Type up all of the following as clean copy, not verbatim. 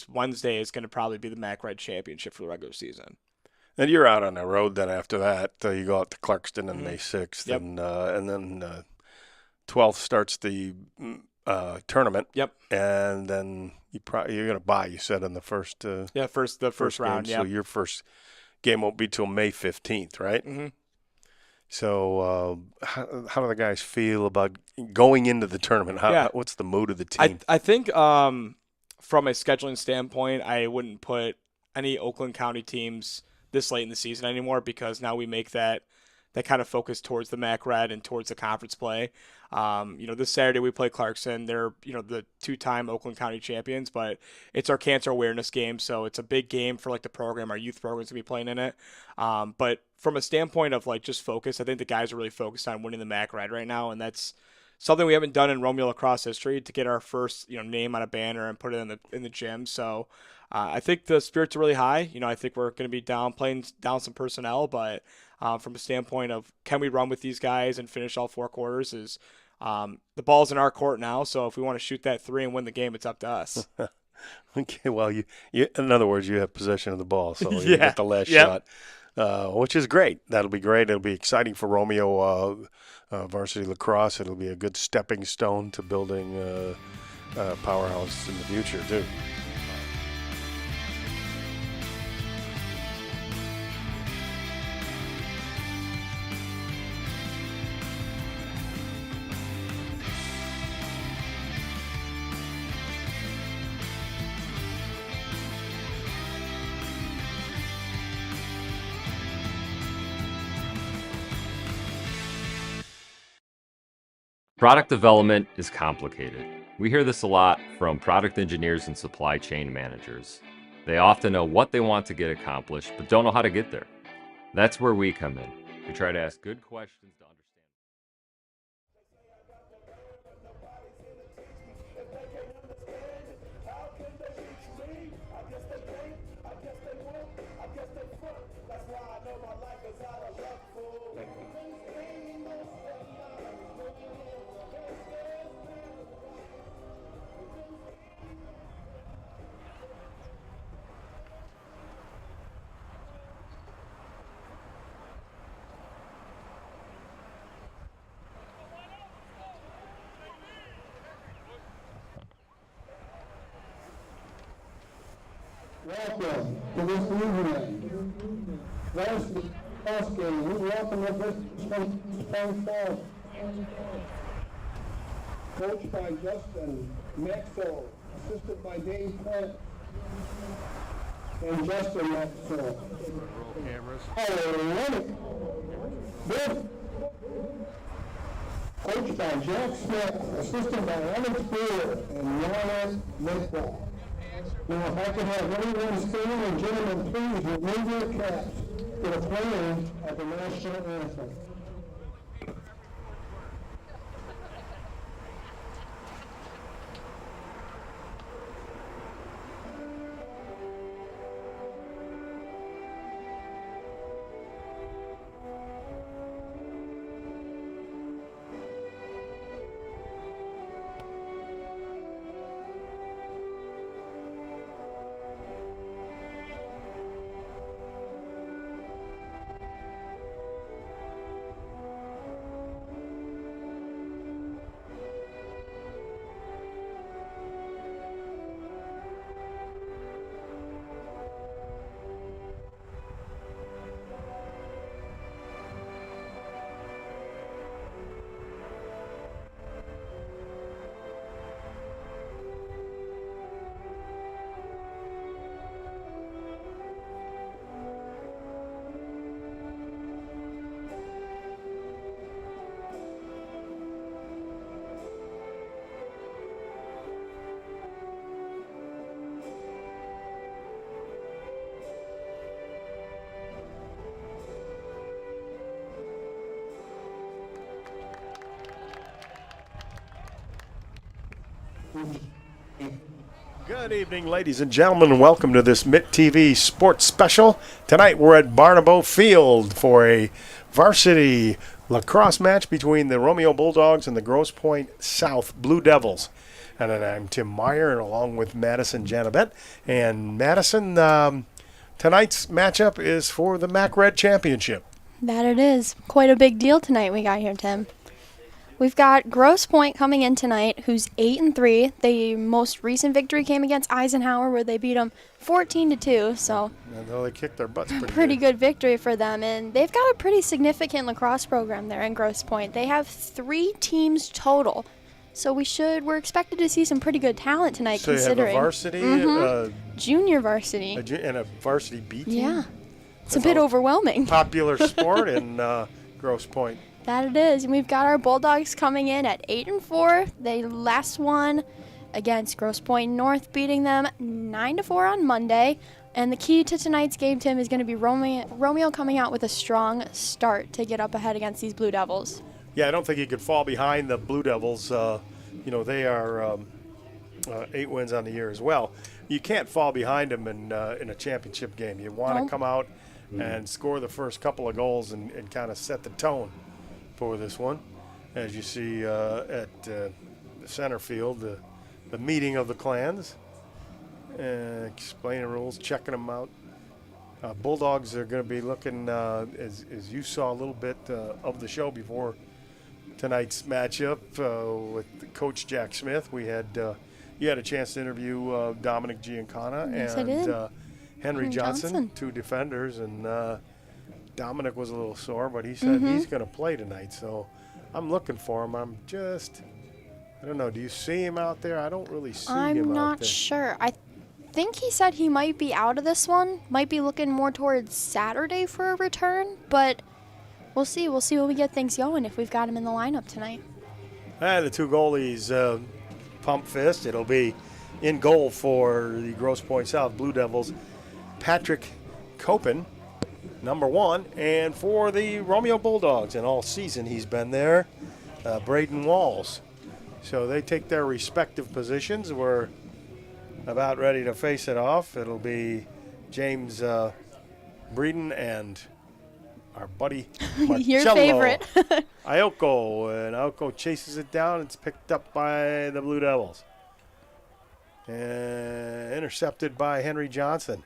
Wednesday is going to probably be the MAC Red Championship for the regular season. And you're out on the road then after that. You go out to Clarkston on May 6th. Yep. And then 12th starts the tournament. Yep. And then you're going to bye, you said, in the first first round, game. yeah. So your first game won't be till May 15th, right? Mm-hmm. So how do the guys feel about going into the tournament? What's the mood of the team? I think from a scheduling standpoint, I wouldn't put any Oakland County teams this late in the season anymore, because now we make that kind of focus towards the MAC Red and towards the conference play. This Saturday we play Clarkson. They're, the two-time Oakland County champions, but it's our cancer awareness game, so it's a big game for like the program. Our youth program's gonna be playing in it. But from a standpoint of like just focus, I think the guys are really focused on winning the MAC Red right now, and that's something we haven't done in Romeo Lacrosse history, to get our first name on a banner and put it in the gym. So I think the spirits are really high. I think we're going to be playing down some personnel, but from a standpoint of can we run with these guys and finish all 4 quarters, is the ball's in our court now. So if we want to shoot that 3 and win the game, it's up to us. Okay, well, you in other words, you have possession of the ball, so you get the last shot, which is great. That'll be great. It'll be exciting for Romeo varsity lacrosse. It'll be a good stepping stone to building a powerhouse in the future, too. Product development is complicated. We hear this a lot from product engineers and supply chain managers. They often know what they want to get accomplished, but don't know how to get there. That's where we come in. We try to ask good questions to understand. Welcome to this evening. Varsity Lacrosse game. We welcome everyone from Fall. Coached by Justin Maxwell, assisted by Dave Pointe and Justin Maxwell. Biff. Coached by Jack Smith, assisted by Alex Brewer and Ryan Mitwell. Now, if I could have everyone stand, and gentlemen, please remove your caps for the playing of the national anthem. Good evening, ladies and gentlemen, and welcome to this Mitt TV Sports Special. Tonight we're at Barnabo Field for a varsity lacrosse match between the Romeo Bulldogs and the Grosse Pointe South Blue Devils. And then I'm Tim Meyer, and along with Madison Janabet. And Madison, tonight's matchup is for the MAC Red Championship. That it is. Quite a big deal tonight we got here, Tim. We've got Grosse Pointe coming in tonight, who's 8-3. The most recent victory came against Eisenhower, where they beat them 14-2. So they kicked their butts pretty good victory for them, and they've got a pretty significant lacrosse program there in Grosse Pointe. They have 3 teams total, so we're expected to see some pretty good talent tonight. So considering you have a varsity, junior varsity, and a varsity B team. Yeah, it's a bit overwhelming. Popular sport in Grosse Pointe. That it is. And we've got our Bulldogs coming in at 8-4. They last won against Grosse Pointe North, beating them 9-4 on Monday. And the key to tonight's game, Tim, is going to be Romeo coming out with a strong start to get up ahead against these Blue Devils. Yeah, I don't think he could fall behind the Blue Devils. They are 8 wins on the year as well. You can't fall behind them in a championship game. You want to come out and score the first couple of goals and kind of set the tone for this one. As you see at the center field, the meeting of the clans, explaining rules, checking them out. Bulldogs are going to be looking, as you saw a little bit of the show before tonight's matchup with Coach Jack Smith. You had a chance to interview Dominic Giancana and Henry Johnson, 2 defenders, and Dominic was a little sore, but he said he's going to play tonight. So I'm looking for him. I don't know. Do you see him out there? I don't really see him out there. I'm not sure. I think he said he might be out of this one. Might be looking more towards Saturday for a return, but we'll see. We'll see when we get things going if we've got him in the lineup tonight. And the 2 goalies pump fist. It'll be in goal for the Grosse Pointe South Blue Devils, Patrick Copen, number 1, and for the Romeo Bulldogs, and all season he's been there, Braden Walls. So they take their respective positions. We're about ready to face it off. It'll be James Breeden and our buddy Marcello. Your favorite. Ioko, and Ioko chases it down. It's picked up by the Blue Devils. And intercepted by Henry Johnson.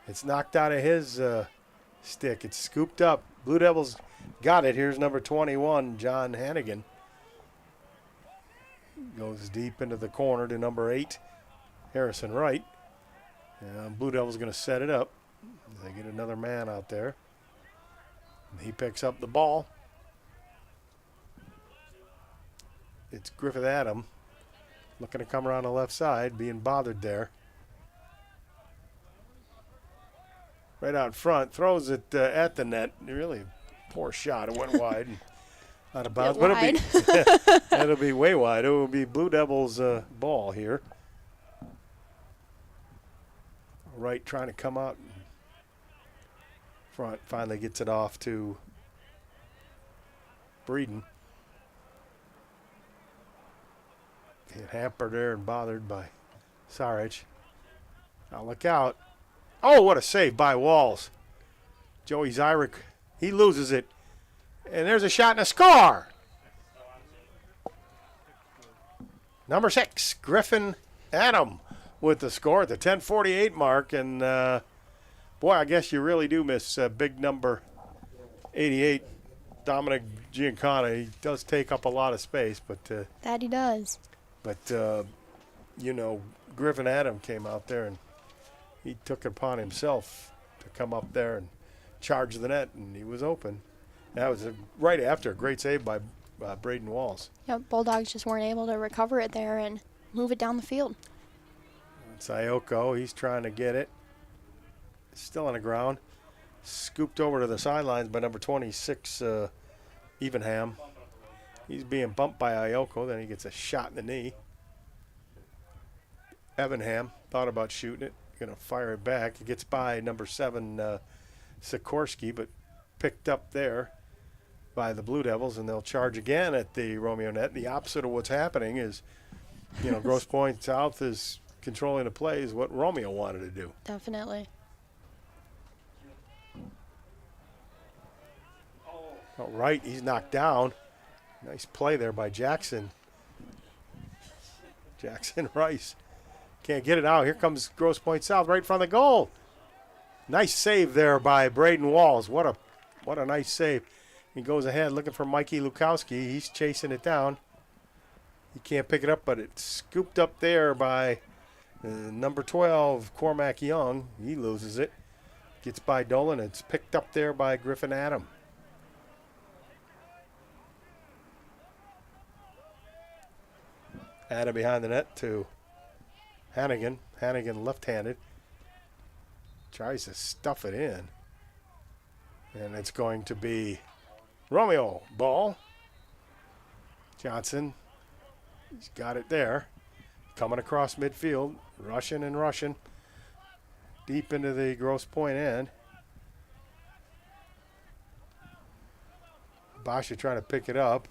It's knocked out of his stick. It's scooped up. Blue Devils got it. Here's number 21, John Hannigan. Goes deep into the corner to number 8, Harrison Wright. And Blue Devils going to set it up. They get another man out there. And he picks up the ball. It's Griffith Adam looking to come around the left side, being bothered there. Right out front, throws it at the net. Really poor shot. It went wide and out of bounds. But it'll be way wide. It will be Blue Devils' ball here. Wright trying to come out front. Finally gets it off to Breeden. Get hampered there and bothered by Sarich. Now look out. Oh, what a save by Walls. Joey Zyrick, he loses it. And there's a shot and a score. Number 6, Griffin Adam with the score at the 10:48 mark. And, boy, I guess you really do miss big number 88, Dominic Giancana. He does take up a lot of space. But that he does. But, Griffin Adam came out there and he took it upon himself to come up there and charge the net, and he was open. That was right after a great save by Braden Walls. Yep, Bulldogs just weren't able to recover it there and move it down the field. It's Ioko. He's trying to get it. Still on the ground. Scooped over to the sidelines by number 26, Evenham. He's being bumped by Ioko. Then he gets a shot in the knee. Evenham thought about shooting it. Going to fire it back. He gets by number 7, Sikorsky, but picked up there by the Blue Devils, and they'll charge again at the Romeo net. The opposite of what's happening is, Grosse Pointe South is controlling the play is what Romeo wanted to do. Definitely. All right, he's knocked down. Nice play there by Jackson. Jackson Rice can't get it out. Here comes Grosse Pointe South right in front of the goal. Nice save there by Braden Walls. What a nice save. He goes ahead looking for Mikey Lukowski. He's chasing it down. He can't pick it up, but it's scooped up there by number 12, Cormac Young. He loses it. Gets by Dolan. It's picked up there by Griffin Adam. Adam behind the net to Hannigan. Hannigan left-handed. Tries to stuff it in. And it's going to be Romeo ball. Johnson. He's got it there. Coming across midfield. Rushing and rushing. Deep into the Grosse Pointe end. Basha trying to pick it up.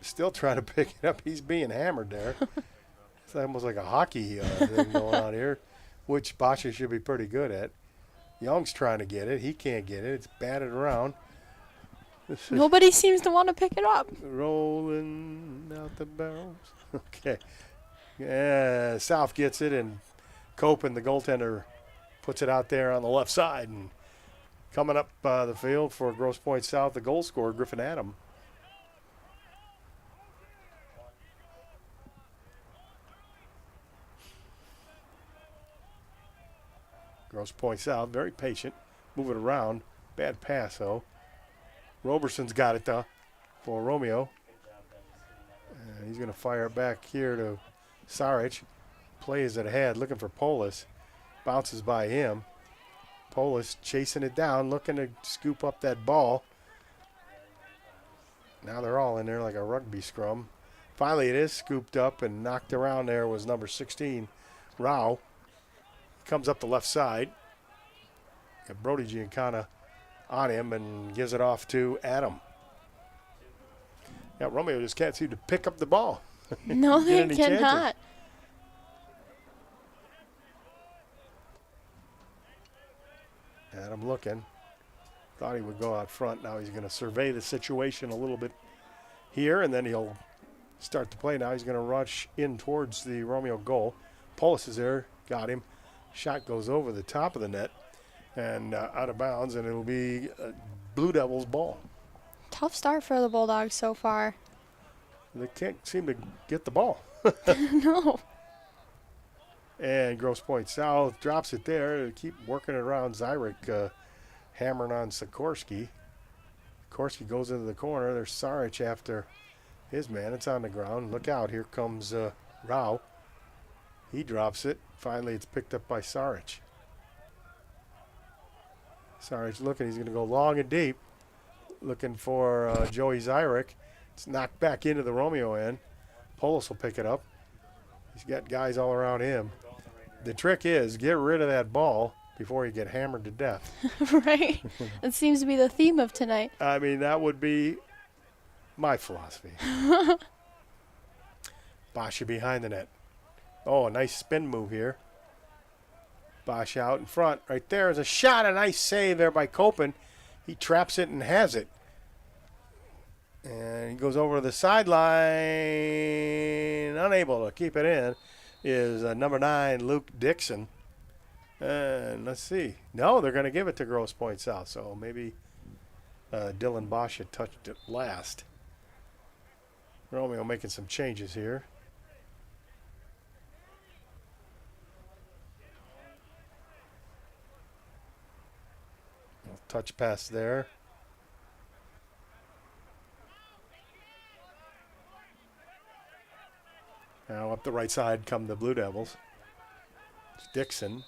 Still trying to pick it up. He's being hammered there. It's almost like a hockey thing going on here, which Basha should be pretty good at. Young's trying to get it. He can't get it. It's batted around. Nobody seems to want to pick it up. Rolling out the barrels. Okay. Yeah, South gets it, and Copen, the goaltender, puts it out there on the left side. And coming up the field for Grosse Pointe South, the goal scorer, Griffin Adam. Grosse Pointe South, very patient, moving around. Bad pass, though. Roberson's got it, though, for Romeo. And he's going to fire it back here to Saric. Plays it ahead, looking for Polis. Bounces by him. Polis chasing it down, looking to scoop up that ball. Now they're all in there like a rugby scrum. Finally, it is scooped up and knocked around there was number 16, Rao. Comes up the left side. Got Brody Giancana on him and gives it off to Adam. Yeah, Romeo just can't seem to pick up the ball. No, they cannot. Adam looking. Thought he would go out front. Now he's going to survey the situation a little bit here, and then he'll start to play. Now he's going to rush in towards the Romeo goal. Polis is there. Got him. Shot goes over the top of the net and out of bounds, and it'll be Blue Devils' ball. Tough start for the Bulldogs so far. They can't seem to get the ball. No. And Grosse Pointe South drops it there. They keep working it around. Zyrick hammering on Sikorsky. Sikorsky goes into the corner. There's Saric after his man. It's on the ground. Look out. Here comes Rao. He drops it. Finally, it's picked up by Saric. Saric looking. He's going to go long and deep. Looking for Joey Zyrick. It's knocked back into the Romeo end. Polis will pick it up. He's got guys all around him. The trick is get rid of that ball before you get hammered to death. Right. That seems to be the theme of tonight. I mean, that would be my philosophy. Basha behind the net. Oh, a nice spin move here. Bosch out in front. Right there is a shot. A nice save there by Copen. He traps it and has it. And he goes over to the sideline. Unable to keep it in is number 9, Luke Dixon. And let's see. No, they're going to give it to Grosse Pointe South. So maybe Dylan Bosch had touched it last. Romeo making some changes here. Touch pass there. Now up the right side come the Blue Devils. It's Dixon.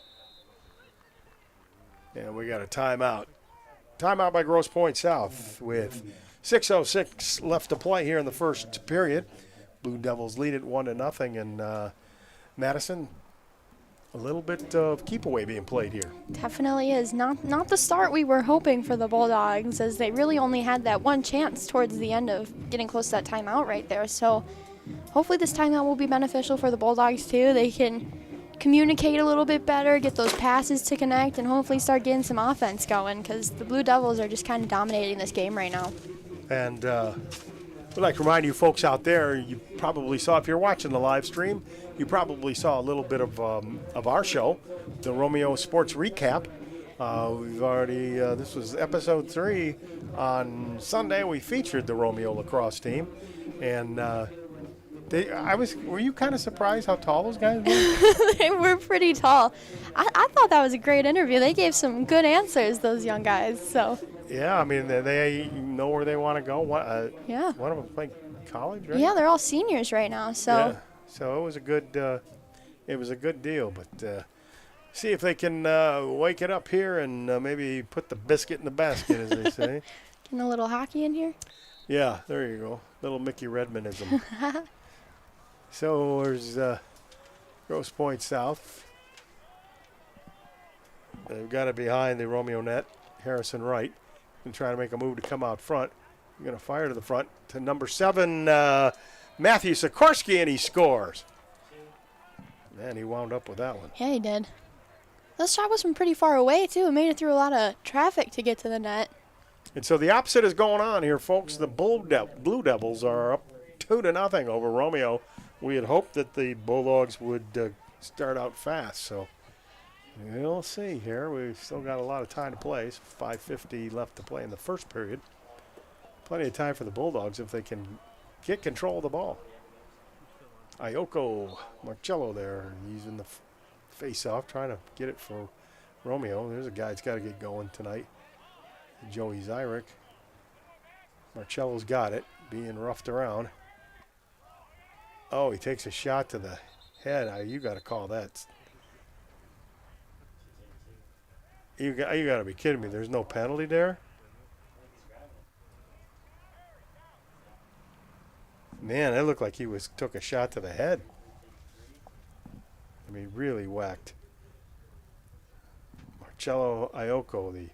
And we got a timeout. Timeout by Grosse Pointe South with 6:06 left to play here in the first period. Blue Devils lead it 1-0, and Madison, a little bit of keep away being played here. Definitely is. Not the start we were hoping for the Bulldogs, as they really only had that one chance towards the end of getting close to that timeout right there. So hopefully this timeout will be beneficial for the Bulldogs too. They can communicate a little bit better, get those passes to connect, and hopefully start getting some offense going, because the Blue Devils are just kind of dominating this game right now. And We'd like to remind you folks out there, you probably saw, if you're watching the live stream, you probably saw a little bit of our show, the Romeo Sports Recap. We've already, this was episode 3. On Sunday, we featured the Romeo lacrosse team. And were you kind of surprised how tall those guys were? They were pretty tall. I thought that was a great interview. They gave some good answers, those young guys. So. Yeah, I mean, they know where they want to go. Yeah. One of them playing college, right? Yeah, they're all seniors right now. So. Yeah. So it was a good deal. But see if they can wake it up here and maybe put the biscuit in the basket, as they say. Getting a little hockey in here. Yeah, there you go. Little Mickey Redmondism. So there's Grosse Pointe South. They've got it behind the Romeo net. Harrison Wright. And trying to make a move to come out front. You're going to fire to the front to number 7, Matthew Sikorsky, and he scores. Man, he wound up with that one. Yeah, he did. That shot was from pretty far away, too. It made it through a lot of traffic to get to the net. And so the opposite is going on here, folks. The Blue Devils are up 2-0 over Romeo. We had hoped that the Bulldogs would start out fast, so we'll see here. We've still got a lot of time to play. It's 5:50 left to play in the first period. Plenty of time for the Bulldogs if they can get control of the ball. Ioko Marcello there using the face-off, trying to get it for Romeo. There's a guy that's got to get going tonight. Joey Zyrick. Marcello's got it, being roughed around. Oh, he takes a shot to the head. You got to call that. You got to be kidding me. There's no penalty there? Man, it looked like he took a shot to the head. I mean, really whacked. Marcello Ioko, the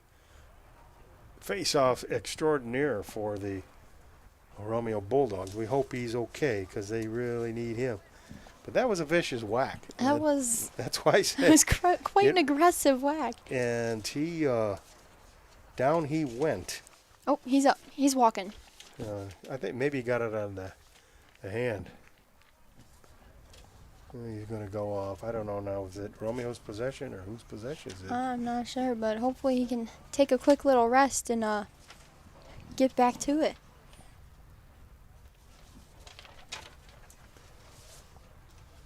face-off extraordinaire for the Romeo Bulldogs. We hope he's okay because they really need him. But that was a vicious whack. That's why I said. It was quite an aggressive whack. And he, down he went. Oh, he's up. He's walking. I think maybe he got it on the hand. He's going to go off. I don't know now. Is it Romeo's possession or whose possession is it? I'm not sure, but hopefully he can take a quick little rest and get back to it.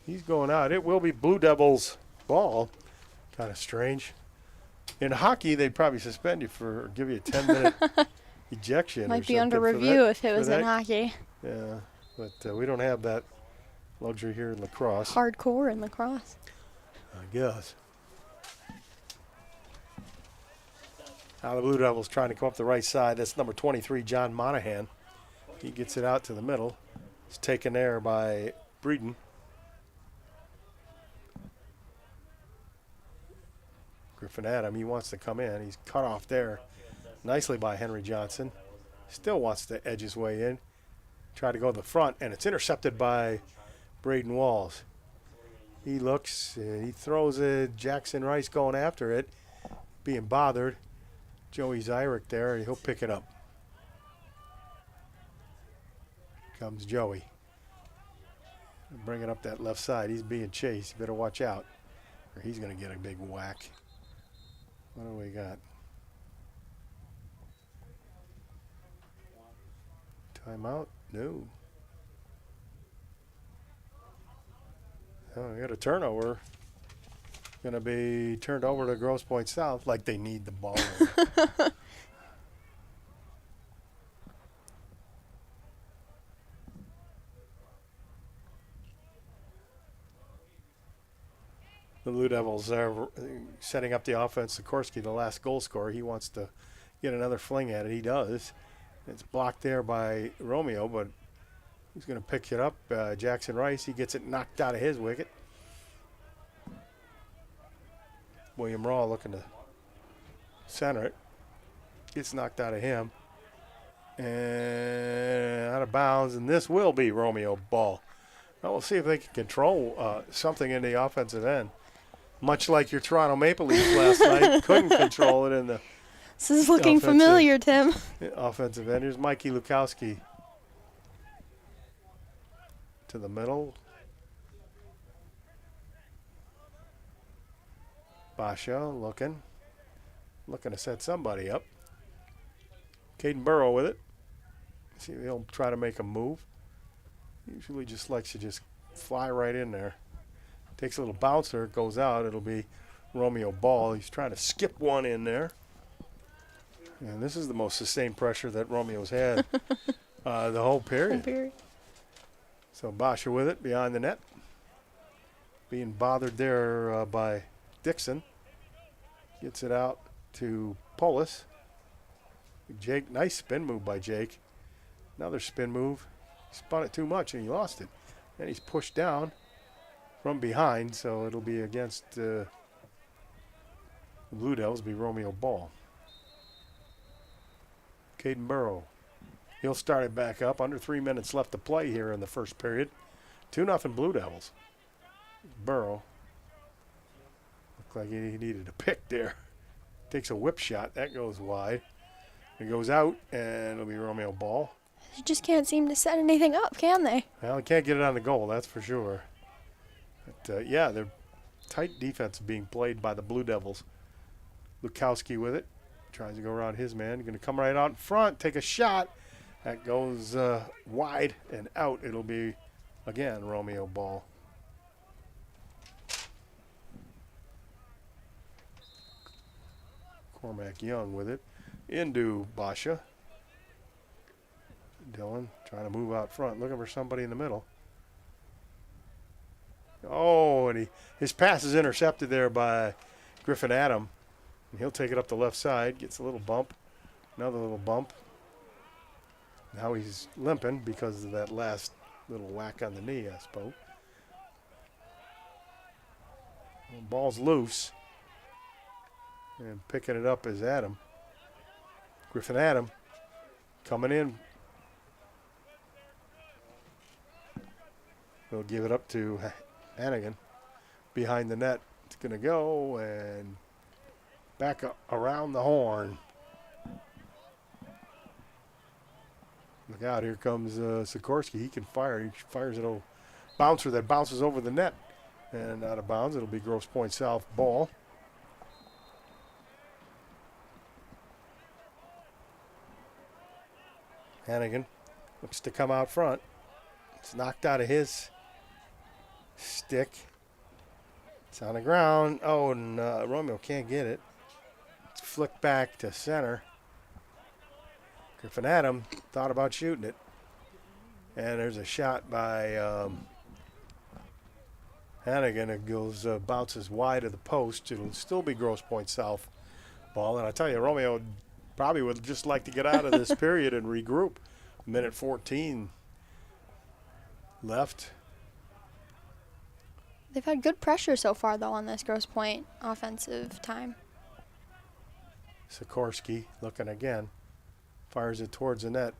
He's going out. It will be Blue Devils' ball. Kind of strange. In hockey, they'd probably suspend you or give you a 10-minute ejection. Might be under review if it was in hockey. Yeah, but we don't have that luxury here in lacrosse. Hardcore in lacrosse. I guess. Now the Blue Devils trying to come up the right side. That's number 23, John Monahan. He gets it out to the middle. It's taken there by Breeden. Griffin Adam, he wants to come in. He's cut off there nicely by Henry Johnson. Still wants to edge his way in. Try to go to the front, and it's intercepted by Braden Walls. He looks, and he throws it. Jackson Rice going after it, being bothered. Joey Zyrick there, and he'll pick it up. Comes Joey. Bringing up that left side. He's being chased. You better watch out, or he's going to get a big whack. What do we got? Timeout? No. Oh, we got a turnover. Going to be turned over to Grosse Pointe South like they need the ball. The Blue Devils are setting up the offense. Sikorsky, the last goal scorer, he wants to get another fling at it. He does. It's blocked there by Romeo, but he's going to pick it up. Jackson Rice, he gets it knocked out of his wicket. William Raw looking to center it. Gets knocked out of him. And out of bounds, and this will be Romeo ball. Well, we'll see if they can control something in the offensive end. Much like your Toronto Maple Leafs last night, couldn't control it in the This is looking familiar, Tim. offensive end. Here's Mikey Lukowski. to the middle. Basha looking to set somebody up. Caden Burrow with it. See, he'll try to make a move. Usually just likes to just fly right in there. Takes a little bouncer, it goes out. It'll be Romeo ball. He's trying to skip one in there. And this is the most sustained pressure that Romeo's had the whole period. So Basha with it behind the net. Being bothered there by Dixon. Gets it out to Polis. Jake, nice spin move by Jake. Another spin move. He spun it too much and he lost it. And he's pushed down from behind, so it'll be against the Blue Devils, be Romeo ball. Caden Burrow. He'll start it back up. Under 3 minutes left to play here in the first period. 2-0 Blue Devils. Burrow. Looked like he needed a pick there. Takes a whip shot. That goes wide. It goes out, and it'll be Romeo ball. They just can't seem to set anything up, can they? Well, he can't get it on the goal, that's for sure. But, yeah, they're tight defense being played by the Blue Devils. Lukowski with it. Tries to go around his man. Going to come right out in front, take a shot. That goes wide and out. It'll be, again, Romeo ball. Cormac Young with it. Into Basha. Dylan trying to move out front, looking for somebody in the middle. Oh, and his pass is intercepted there by Griffin Adam. And he'll take it up the left side, gets a little bump, another little bump. Now he's limping because of that last little whack on the knee, I suppose. Ball's loose. And picking it up is Adam. Griffin Adam coming in. He'll give it up to Hannigan behind the net. It's going to go and back up around the horn. Look out, here comes Sikorsky. He can fire. He fires a bouncer that bounces over the net and out of bounds. It'll be Grosse Pointe South ball. Hannigan looks to come out front. It's knocked out of his stick. It's on the ground. Oh, and Romeo can't get it. It's flicked back to center. Griffin Adam thought about shooting it. And there's a shot by Hannigan. It goes, bounces wide of the post. It'll still be Grosse Pointe South ball. And I tell you, Romeo probably would just like to get out of this period and regroup. Minute 14 left. They've had good pressure so far, though, on this Grosse Pointe offensive time. Sikorsky looking again. Fires it towards the net.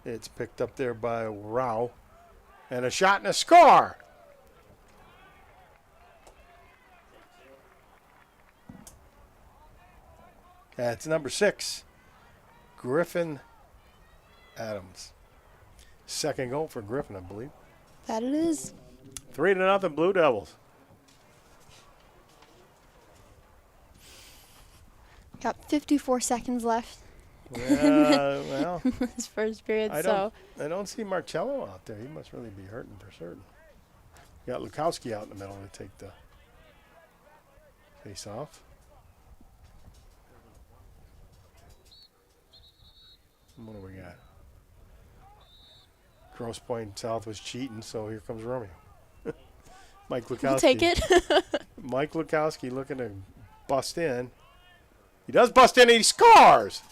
It's picked up there by Rao. And a shot and a score! That's number 6, Griffin Adams. Second goal for Griffin, I believe. That it is. 3-0 Blue Devils. Got 54 seconds left. Yeah, well. This first period, I don't see Marcello out there. He must really be hurting for certain. You got Lukowski out in the middle to take the face off. What do we got? Grosse Pointe South was cheating, so here comes Romeo. Mike Lukowski. We'll take it. Mike Lukowski looking to bust in. He does bust in and he scores!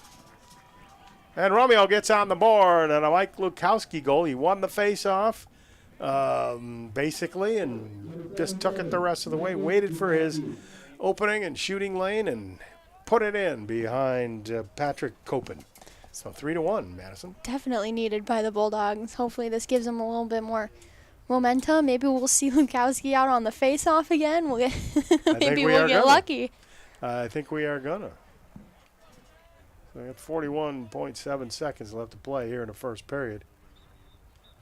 And Romeo gets on the board and a Mike Lukowski goal. He won the face-off, basically, and just took it the rest of the way. Waited for his opening and shooting lane and put it in behind Patrick Copen. So 3-1, Madison. Definitely needed by the Bulldogs. Hopefully this gives them a little bit more momentum. Maybe we'll see Lukowski out on the face-off again. We'll get maybe we'll get lucky. I think we are gonna. So we got 41.7 seconds left to play here in the first period.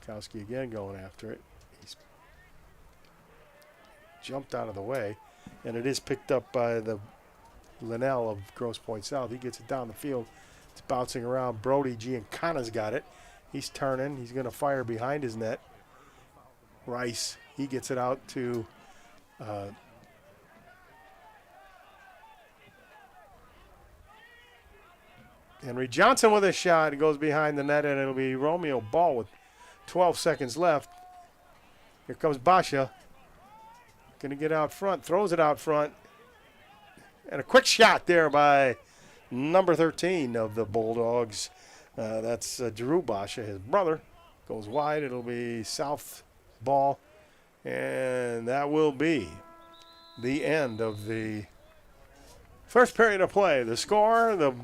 Lukowski again going after it. He's jumped out of the way, and it is picked up by the Linnell of Grosse Pointe South. He gets it down the field. It's bouncing around. Brody Giancana's got it. He's turning. He's going to fire behind his net. Rice, he gets it out to Henry Johnson with a shot. It goes behind the net, and it'll be Romeo ball with 12 seconds left. Here comes Basha. Going to get out front. Throws it out front. And a quick shot there by number 13 of the Bulldogs. That's Drew Basha, his brother. Goes wide. It'll be South ball. And that will be the end of the first period of play. The score, the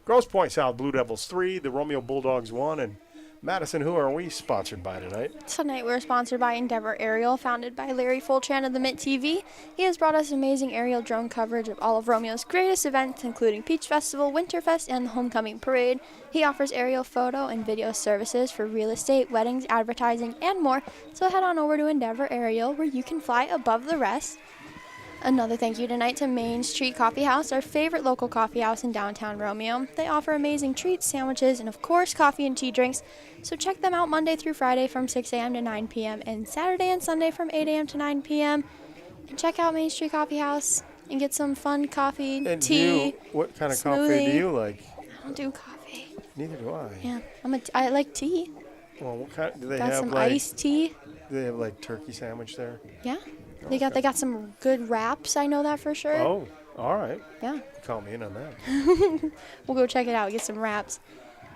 Grosse Pointe South Blue Devils 3, the Romeo Bulldogs 1, and Madison, who are we sponsored by tonight? Tonight we're sponsored by Endeavor Aerial, founded by Larry Fultran of the Mitt TV. He has brought us amazing aerial drone coverage of all of Romeo's greatest events, including Peach Festival, Winterfest, and the Homecoming Parade. He offers aerial photo and video services for real estate, weddings, advertising, and more. So head on over to Endeavor Aerial, where you can fly above the rest. Another thank you tonight to Main Street Coffee House, our favorite local coffee house in downtown Romeo. They offer amazing treats, sandwiches, and of course coffee and tea drinks. So check them out Monday through Friday from 6 a.m. to 9 p.m. and Saturday and Sunday from 8 a.m. to 9 p.m. And check out Main Street Coffee House and get some fun coffee, And tea. what kind of smoothie. coffee do you like? I don't do coffee. Neither do I. Yeah, I like tea. Well, what kind do they Got have? some Like, iced tea. do they have like turkey sandwich there? Yeah. They got some good wraps. I know that for sure. Oh, all right. Yeah. Call me in on that. We'll go check it out, get some wraps.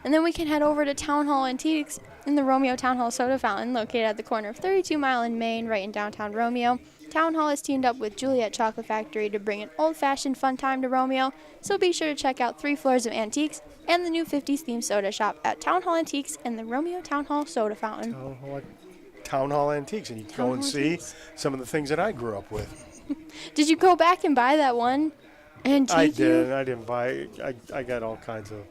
And then we can head over to Town Hall Antiques in the Romeo Town Hall Soda Fountain, located at the corner of 32 Mile and Main, right in downtown Romeo. Town Hall has teamed up with Juliet Chocolate Factory to bring an old-fashioned fun time to Romeo, so be sure to check out 3 floors of antiques and the new 50s themed soda shop at Town Hall Antiques and the Romeo Town Hall Soda Fountain. Town Hall Antiques, and you can go and see some of the things that I grew up with. Did you go back and buy that one antique? I did. I didn't buy it. I got all kinds of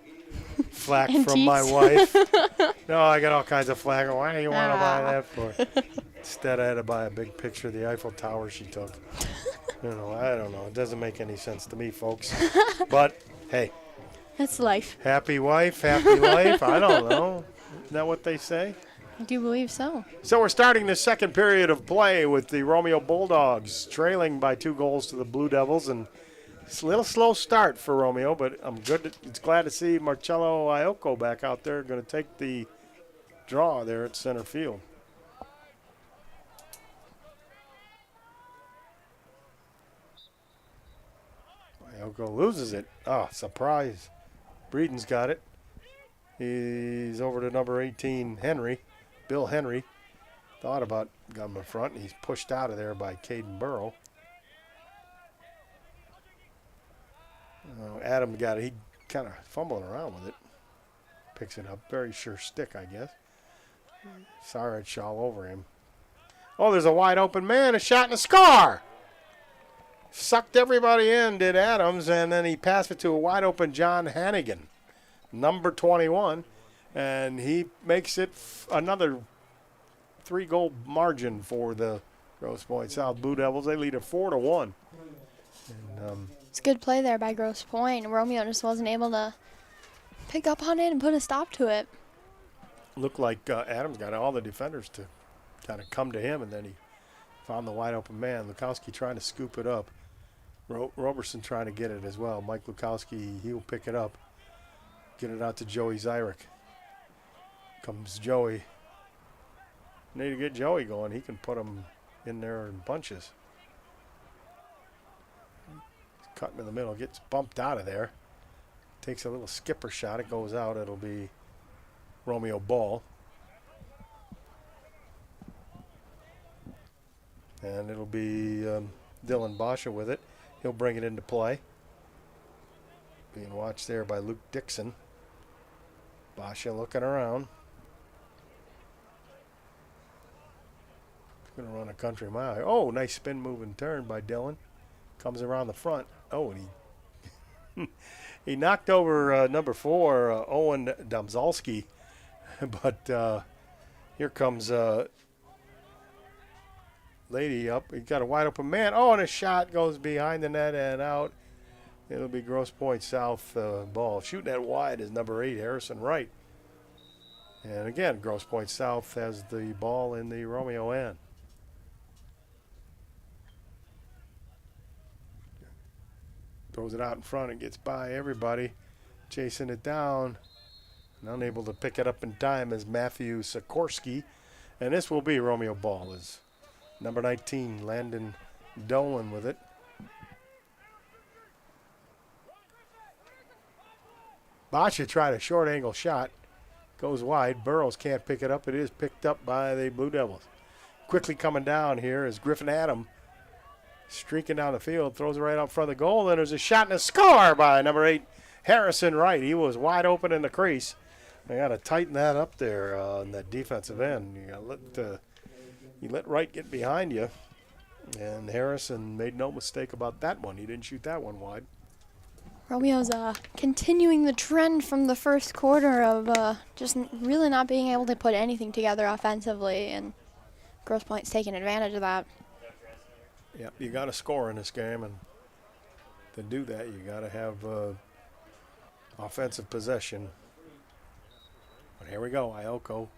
flack from my wife. No, I got all kinds of flack. Why do you want to buy that for? Instead, I had to buy a big picture of the Eiffel Tower she took. I don't know. It doesn't make any sense to me, folks. But, hey. That's life. Happy wife, happy life. I don't know. Isn't that what they say? I do believe so. So we're starting the second period of play with the Romeo Bulldogs trailing by 2 goals to the Blue Devils, and it's a little slow start for Romeo, but I'm good. It's glad to see Marcello Iocco back out there, going to take the draw there at center field. Iocco loses it. Oh, surprise. Breeden's got it. He's over to number 18, Henry. Bill Henry thought about got him in front, and he's pushed out of there by Caden Burrow. Adam got it. He kind of fumbling around with it. Picks it up. Very sure stick, I guess. Sarich all over him. Oh, there's a wide open man. A shot and a score. Sucked everybody in, did Adams, and then he passed it to a wide open John Hannigan, number 21. And he makes it another 3-goal margin for the Grosse Pointe South Blue Devils. They lead it 4-1. And, it's a good play there by Grosse Pointe. Romeo just wasn't able to pick up on it and put a stop to it. Looked like Adams got all the defenders to kind of come to him, and then he found the wide open man. Lukowski trying to scoop it up. Roberson trying to get it as well. Mike Lukowski, he'll pick it up. Get it out to Joey Zyrek. Comes Joey. Need to get Joey going. He can put him in there in bunches. Cut in the middle. Gets bumped out of there. Takes a little skipper shot. It goes out. It'll be Romeo ball. And it'll be Dylan Basha with it. He'll bring it into play. Being watched there by Luke Dixon. Basha looking around. Going to run a country mile. Oh, nice spin move and turn by Dylan. Comes around the front. Oh, and he knocked over number 4, Owen Domzalski. But Here comes Lady up. He got a wide open man. Oh, and a shot goes behind the net and out. It'll be Grosse Pointe South ball. Shooting that wide is number 8, Harrison Wright. And again, Grosse Pointe South has the ball in the Romeo end. Throws it out in front and gets by everybody. Chasing it down. And unable to pick it up in time is Matthew Sikorsky. And this will be Romeo ball as number 19, Landon Dolan with it. Basha tried a short angle shot. Goes wide. Burrows can't pick it up. It is picked up by the Blue Devils. Quickly coming down here is Griffin Adam. Streaking down the field. Throws it right out front of the goal. And there's a shot and a score by number 8, Harrison Wright. He was wide open in the crease. They got to tighten that up there on that defensive end. You let Wright get behind you. And Harrison made no mistake about that one. He didn't shoot that one wide. Romeo's continuing the trend from the first quarter of just really not being able to put anything together offensively, and Grosse Pointe's taking advantage of that. Yep, you got to score in this game, and to do that, you got to have offensive possession. But here we go. Ioko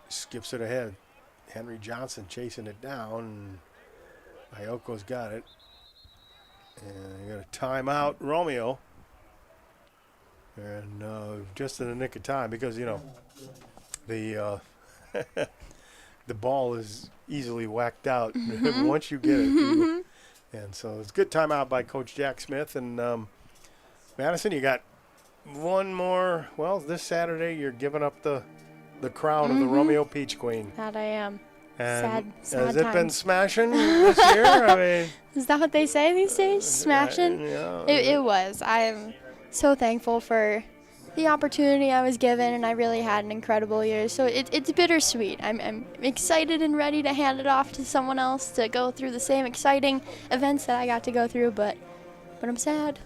skips it ahead. Henry Johnson chasing it down. Ioko's got it. And you got a timeout, Romeo. And just in the nick of time because, you know, the the ball is easily whacked out once you get it. And so it's a good timeout by Coach Jack Smith. And Madison, you got one more. Well, this Saturday you're giving up the crown of the Romeo Peach Queen. That I am. And sad has it times. been smashing this year? I mean, is that what they say these days? Smashing? Yeah. It was. I'm so thankful for the opportunity I was given, and I really had an incredible year. So it's bittersweet. I'm excited and ready to hand it off to someone else to go through the same exciting events that I got to go through, but I'm sad.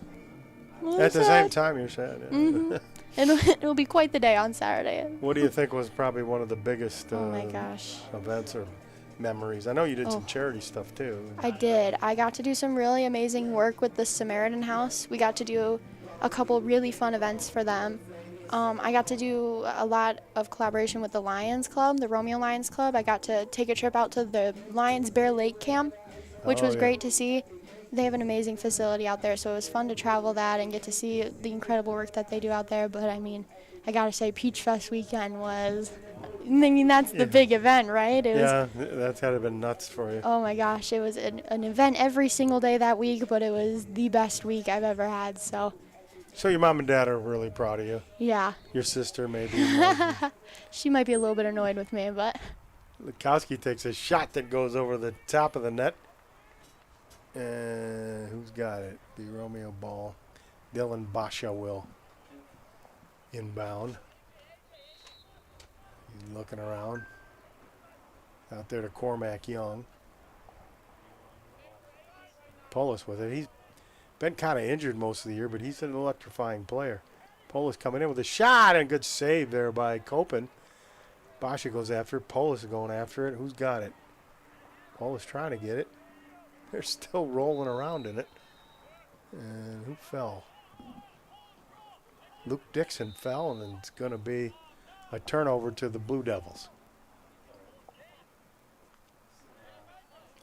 At the same time, you're sad. Yeah. It'll be quite the day on Saturday. What do you think was probably one of the biggest Oh my gosh. events or memories? I know you did some charity stuff too. I did. I got to do some really amazing work with the Samaritan House. We got to do a couple really fun events for them. I got to do a lot of collaboration with the Lions Club, the Romeo Lions Club. I got to take a trip out to the Lions Bear Lake camp, which was great to see. They have an amazing facility out there, so it was fun to travel that and get to see the incredible work that they do out there. But, I mean, I got to say Peach Fest weekend was, I mean, that's the big event, right? That's had to been nuts for you. Oh, my gosh. It was an event every single day that week, but it was the best week I've ever had. So your mom and dad are really proud of you. Yeah. Your sister maybe. She might be a little bit annoyed with me, but. Lukowski takes a shot that goes over the top of the net. And who's got it? The Romeo ball. Dylan Basha will inbound. He's looking around. Out there to Cormac Young. Polis with it. He's been kind of injured most of the year, but he's an electrifying player. Polis coming in with a shot and a good save there by Copen. Basha goes after it. Polis is going after it. Who's got it? Polis trying to get it. They're still rolling around in it. And who fell? Luke Dixon fell, and it's going to be a turnover to the Blue Devils.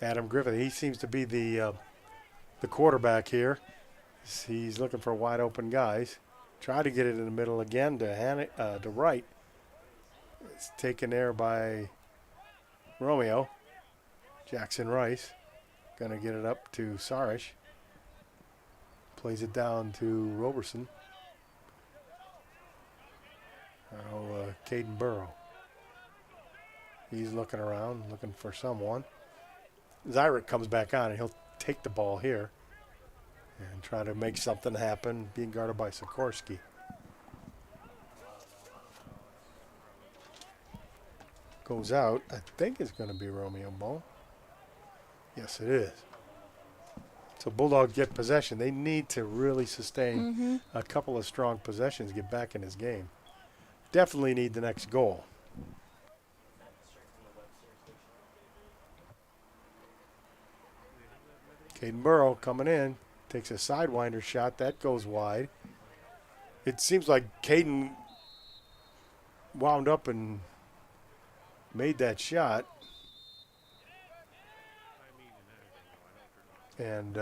Adam Griffith, he seems to be the quarterback here. He's looking for wide open guys. Try to get it in the middle again to Wright. It's taken there by Romeo. Jackson Rice. Going to get it up to Sarish. Plays it down to Roberson. Caden Burrow. He's looking around, looking for someone. Zyrick comes back on, and he'll take the ball here and try to make something happen, being guarded by Sikorsky. Goes out. I think it's going to be Romeo ball. Yes, it is. So Bulldogs get possession. They need to really sustain a couple of strong possessions, get back in this game. Definitely need the next goal. Caden Burrow coming in, takes a sidewinder shot. That goes wide. It seems like Caden wound up and made that shot. And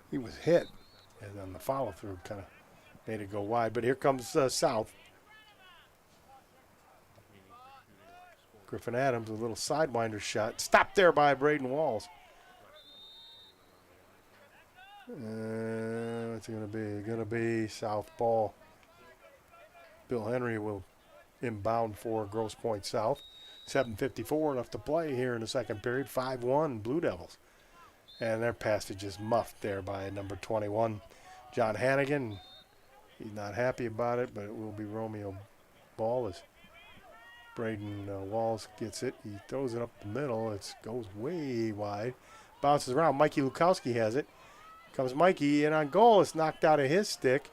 he was hit. And then the follow-through kind of made it go wide. But here comes South. Griffin Adams, a little sidewinder shot. Stopped there by Braden Walls. What's it going to be? Going to be South ball. Bill Henry will inbound for Grosse Pointe South. 7:54 left to play here in the second period. 5-1 Blue Devils. And their passage is muffed there by number 21, John Hannigan. He's not happy about it, but it will be Romeo ball as Braden Walls gets it. He throws it up the middle. It goes way wide. Bounces around. Mikey Lukowski has it. Comes Mikey in on goal. It's knocked out of his stick.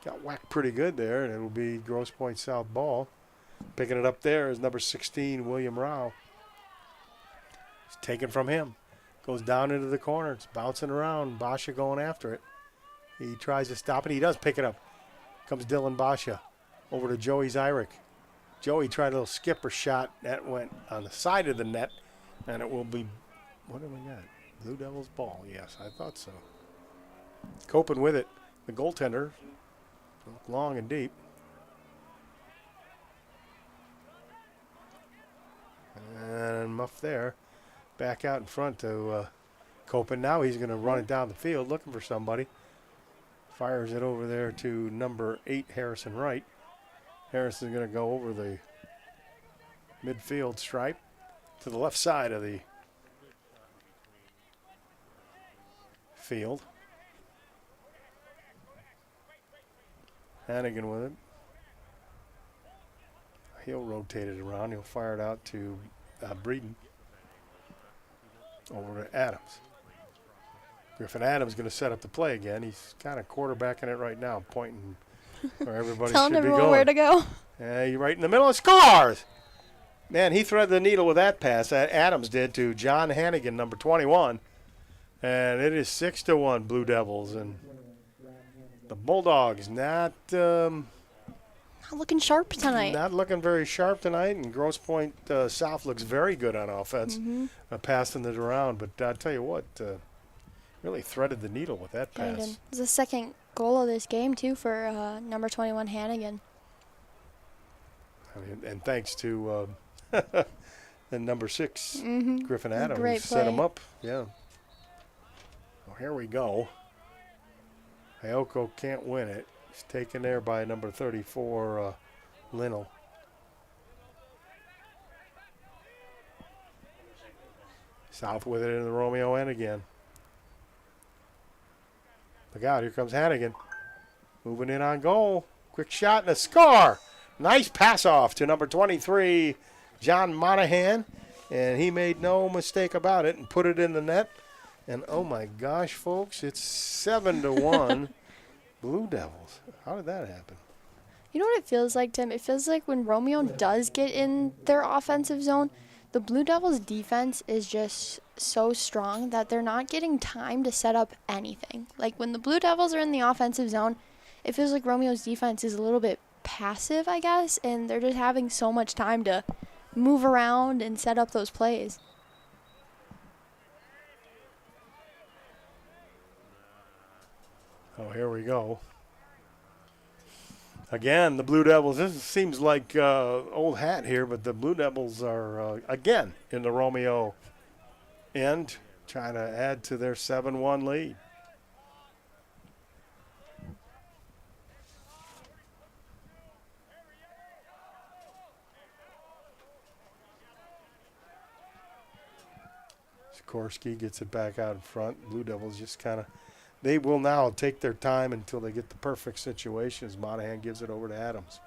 Got whacked pretty good there, and it will be Grosse Pointe South ball. Picking it up there is number 16, William Rao. It's taken from him. Goes down into the corner. It's bouncing around. Basha going after it. He tries to stop it. He does pick it up. Comes Dylan Basha over to Joey Zyrick. Joey tried a little skipper shot. That went on the side of the net, and it will be, what have we got? Blue Devils ball. Yes, I thought so. Coping with it. The goaltender, long and deep. And muff there. Back out in front to Copen. Now he's going to run it down the field looking for somebody. Fires it over there to number 8, Harrison Wright. Harrison's going to go over the midfield stripe to the left side of the field. Hannigan with it. He'll rotate it around. He'll fire it out to Breeden. Over to Adams. Griffin Adams going to set up the play again. He's kind of quarterbacking it right now, pointing where everybody Telling should be everyone going. where to go. You're right in the middle. It scores! Man, he threaded the needle with that pass. Adams did to John Hannigan, number 21. And it is 6-1 Blue Devils. And the Bulldogs not looking sharp tonight. Not looking very sharp tonight. And Grosse Pointe South looks very good on offense, passing it around. But I'll tell you what, really threaded the needle with that pass. It was the second goal of this game, too, for number 21 Hannigan. And thanks to the number 6, Griffin Adams, Great set play. him up. Yeah. Well, here we go. Hayoko can't win it. He's taken there by number 34, Linnell. South with it in the Romeo end again. Look out, here comes Hannigan. Moving in on goal. Quick shot and a score. Nice pass off to number 23, John Monahan. And he made no mistake about it and put it in the net. And oh my gosh, folks, it's 7-1 Blue Devils. How did that happen? You know what it feels like, Tim? It feels like when Romeo does get in their offensive zone, the Blue Devils' defense is just so strong that they're not getting time to set up anything. Like when the Blue Devils are in the offensive zone, it feels like Romeo's defense is a little bit passive, I guess, and they're just having so much time to move around and set up those plays. Oh, here we go. Again, the Blue Devils, this seems like old hat here, but the Blue Devils are, again, in the Romeo end, trying to add to their 7-1 lead. Sikorsky gets it back out in front. Blue Devils just kind of, they will now take their time until they get the perfect situation as Monahan gives it over to Adams.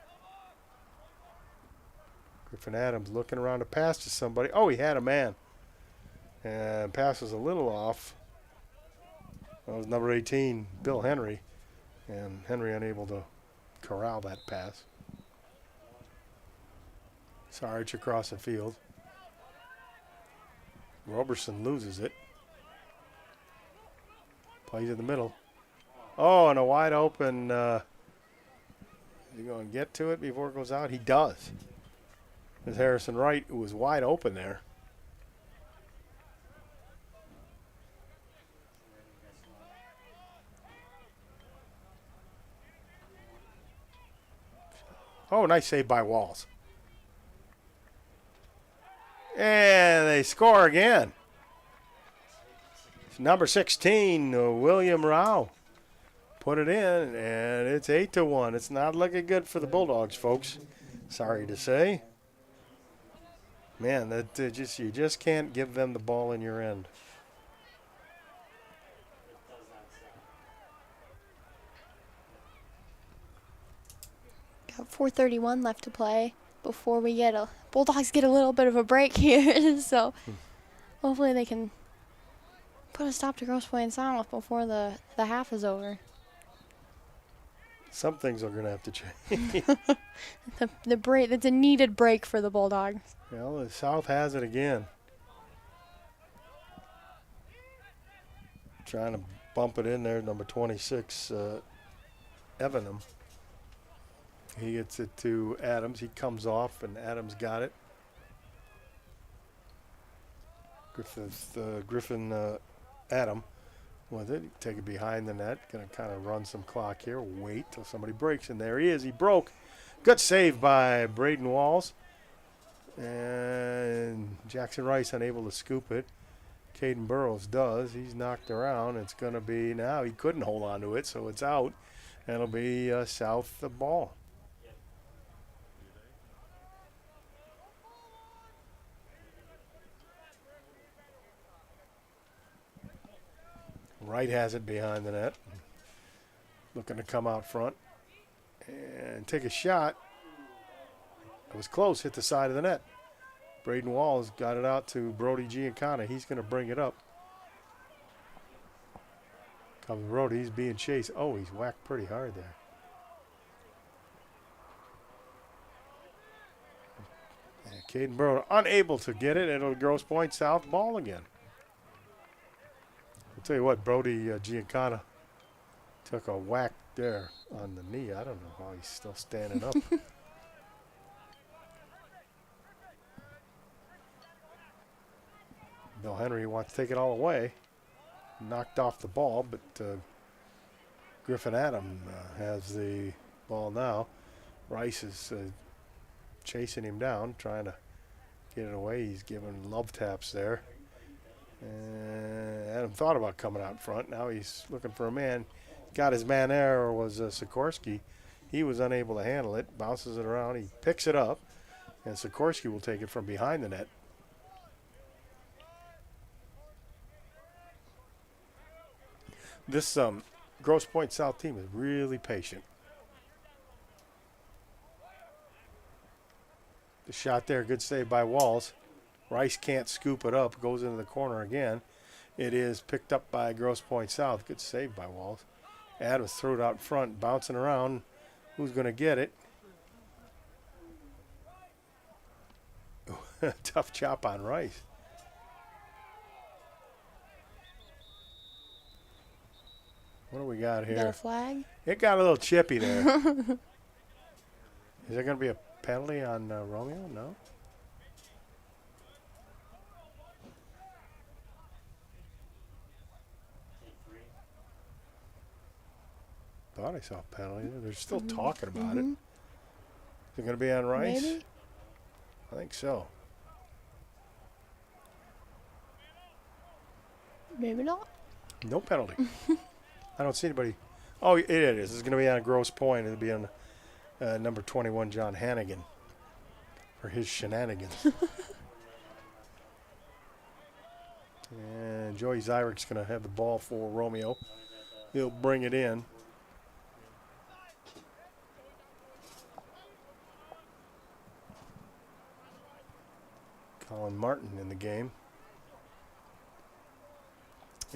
Griffin Adams looking around to pass to somebody. Oh, he had a man. And passes a little off. That was number 18, Bill Henry. And Henry unable to corral that pass. Sarge across the field. Roberson loses it. Plays in the middle. Oh, and a wide open. Is he going to get to it before it goes out? He does. There's Harrison Wright, who was wide open there. Oh, nice save by Walls. And they score again. Number 16, William Rao, put it in, and it's 8-1. It's not looking good for the Bulldogs, folks. Sorry to say. Man, you just can't give them the ball in your end. Got 4:31 left to play before we Bulldogs get a little bit of a break here. So hopefully they can put a stop to Grosse Pointe South before the half is over. Some things are going to have to change. the break, that's a needed break for the Bulldogs. Well, the South has it again. Trying to bump it in there, number 26, Evanham. He gets it to Adams. He comes off, and Adams got it. Griffin Adam with it. Take it behind the net. Going to kind of run some clock here. Wait till somebody breaks. And there he is. He broke. Good save by Braden Walls. And Jackson Rice unable to scoop it. Caden Burrows does. He's knocked around. It's going to be now. He couldn't hold on to it, so it's out. And it'll be South the ball. Wright has it behind the net. Looking to come out front and take a shot. It was close, hit the side of the net. Braden Walls got it out to Brody Giancana. He's going to bring it up. Comes Brody, he's being chased. Oh, he's whacked pretty hard there. And Caden Burrow unable to get it. It'll Grosse Pointe South ball again. I'll tell you what, Brody Giancana took a whack there on the knee. I don't know how he's still standing up. Bill Henry wants to take it all away. Knocked off the ball, but Griffin Adam has the ball now. Rice is chasing him down, trying to get it away. He's giving love taps there. And Adam thought about coming out front. Now he's looking for a man. Got his man there, or was Sikorsky. He was unable to handle it. Bounces it around. He picks it up, and Sikorsky will take it from behind the net. This Grosse Pointe South team is really patient. The shot there, good save by Walls. Rice can't scoop it up, goes into the corner again. It is picked up by Grosse Pointe South. Good save by Walls. Adams threw it out front, bouncing around. Who's going to get it? Tough chop on Rice. What do we got here? Got a flag? It got a little chippy there. Is there going to be a penalty on Romeo? No. Thought I saw a penalty. They're still talking about it. Is it going to be on Rice? Maybe. I think so. Maybe not. No penalty. I don't see anybody. Oh, it is. It's going to be on Grosse Pointe. It'll be on number 21, John Hannigan, for his shenanigans. And Joey Zyrick's going to have the ball for Romeo. He'll bring it in. Colin Martin in the game.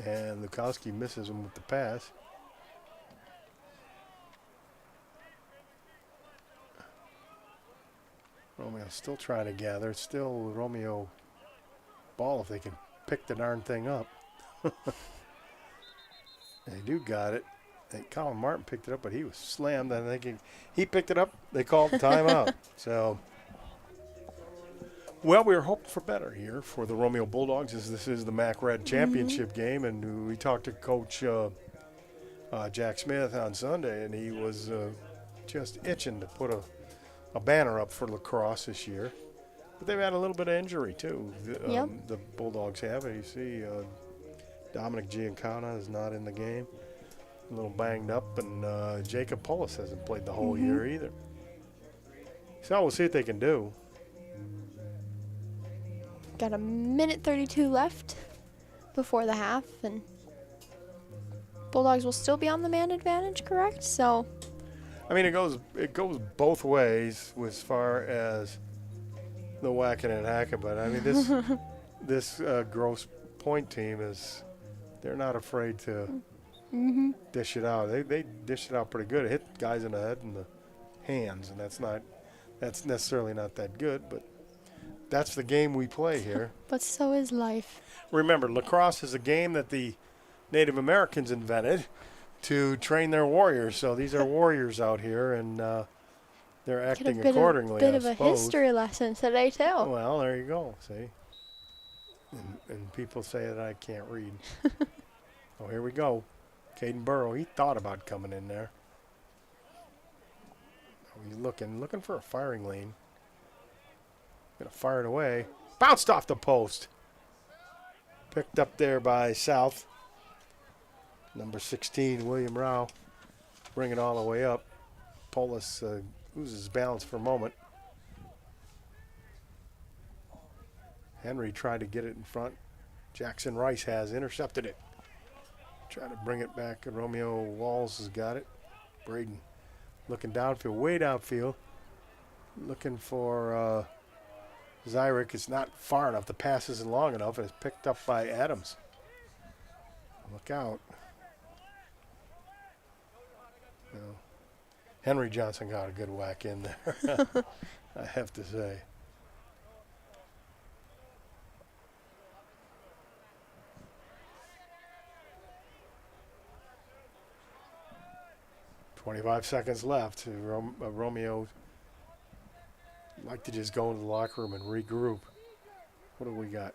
And Lukowski misses him with the pass. Romeo's still trying to gather. It's still Romeo ball if they can pick the darn thing up. They do got it. And Colin Martin picked it up, but he was slammed. I think he picked it up. They called timeout. So, well, we were hoping for better here for the Romeo Bulldogs, as this is the MAC Red Championship game. And we talked to Coach Jack Smith on Sunday, and he was just itching to put a banner up for Lacrosse this year. But they've had a little bit of injury, too. The Bulldogs have. You see Dominic Giancana is not in the game. A little banged up, and Jacob Polis hasn't played the whole year either. So we'll see what they can do. Got a minute 32 left before the half, and Bulldogs will still be on the man advantage, correct? So, I mean, it goes both ways as far as the whacking and hacking, but I mean this Grosse Pointe team they're not afraid to dish it out. They dish it out pretty good. It hit guys in the head and the hands, and that's necessarily not that good, but that's the game we play here. But so is life. Remember, lacrosse is a game that the Native Americans invented to train their warriors. So these are warriors out here, and they're acting accordingly. Bit of a history lesson today too. Well, there you go. See, and people say that I can't read. Oh, here we go. Caden Burrow, he thought about coming in there. Oh, he's looking for a firing lane. Gonna fire it away. Bounced off the post. Picked up there by South. Number 16, William Rao. Bring it all the way up. Polis loses balance for a moment. Henry tried to get it in front. Jackson Rice has intercepted it. Try to bring it back. Romeo Walls has got it. Braden looking downfield, way downfield. Looking for Zyrick. It's not far enough. The pass isn't long enough, and it's picked up by Adams. Look out. Well, Henry Johnson got a good whack in there, I have to say. .25 seconds left. Romeo like to just go into the locker room and regroup. What do we got?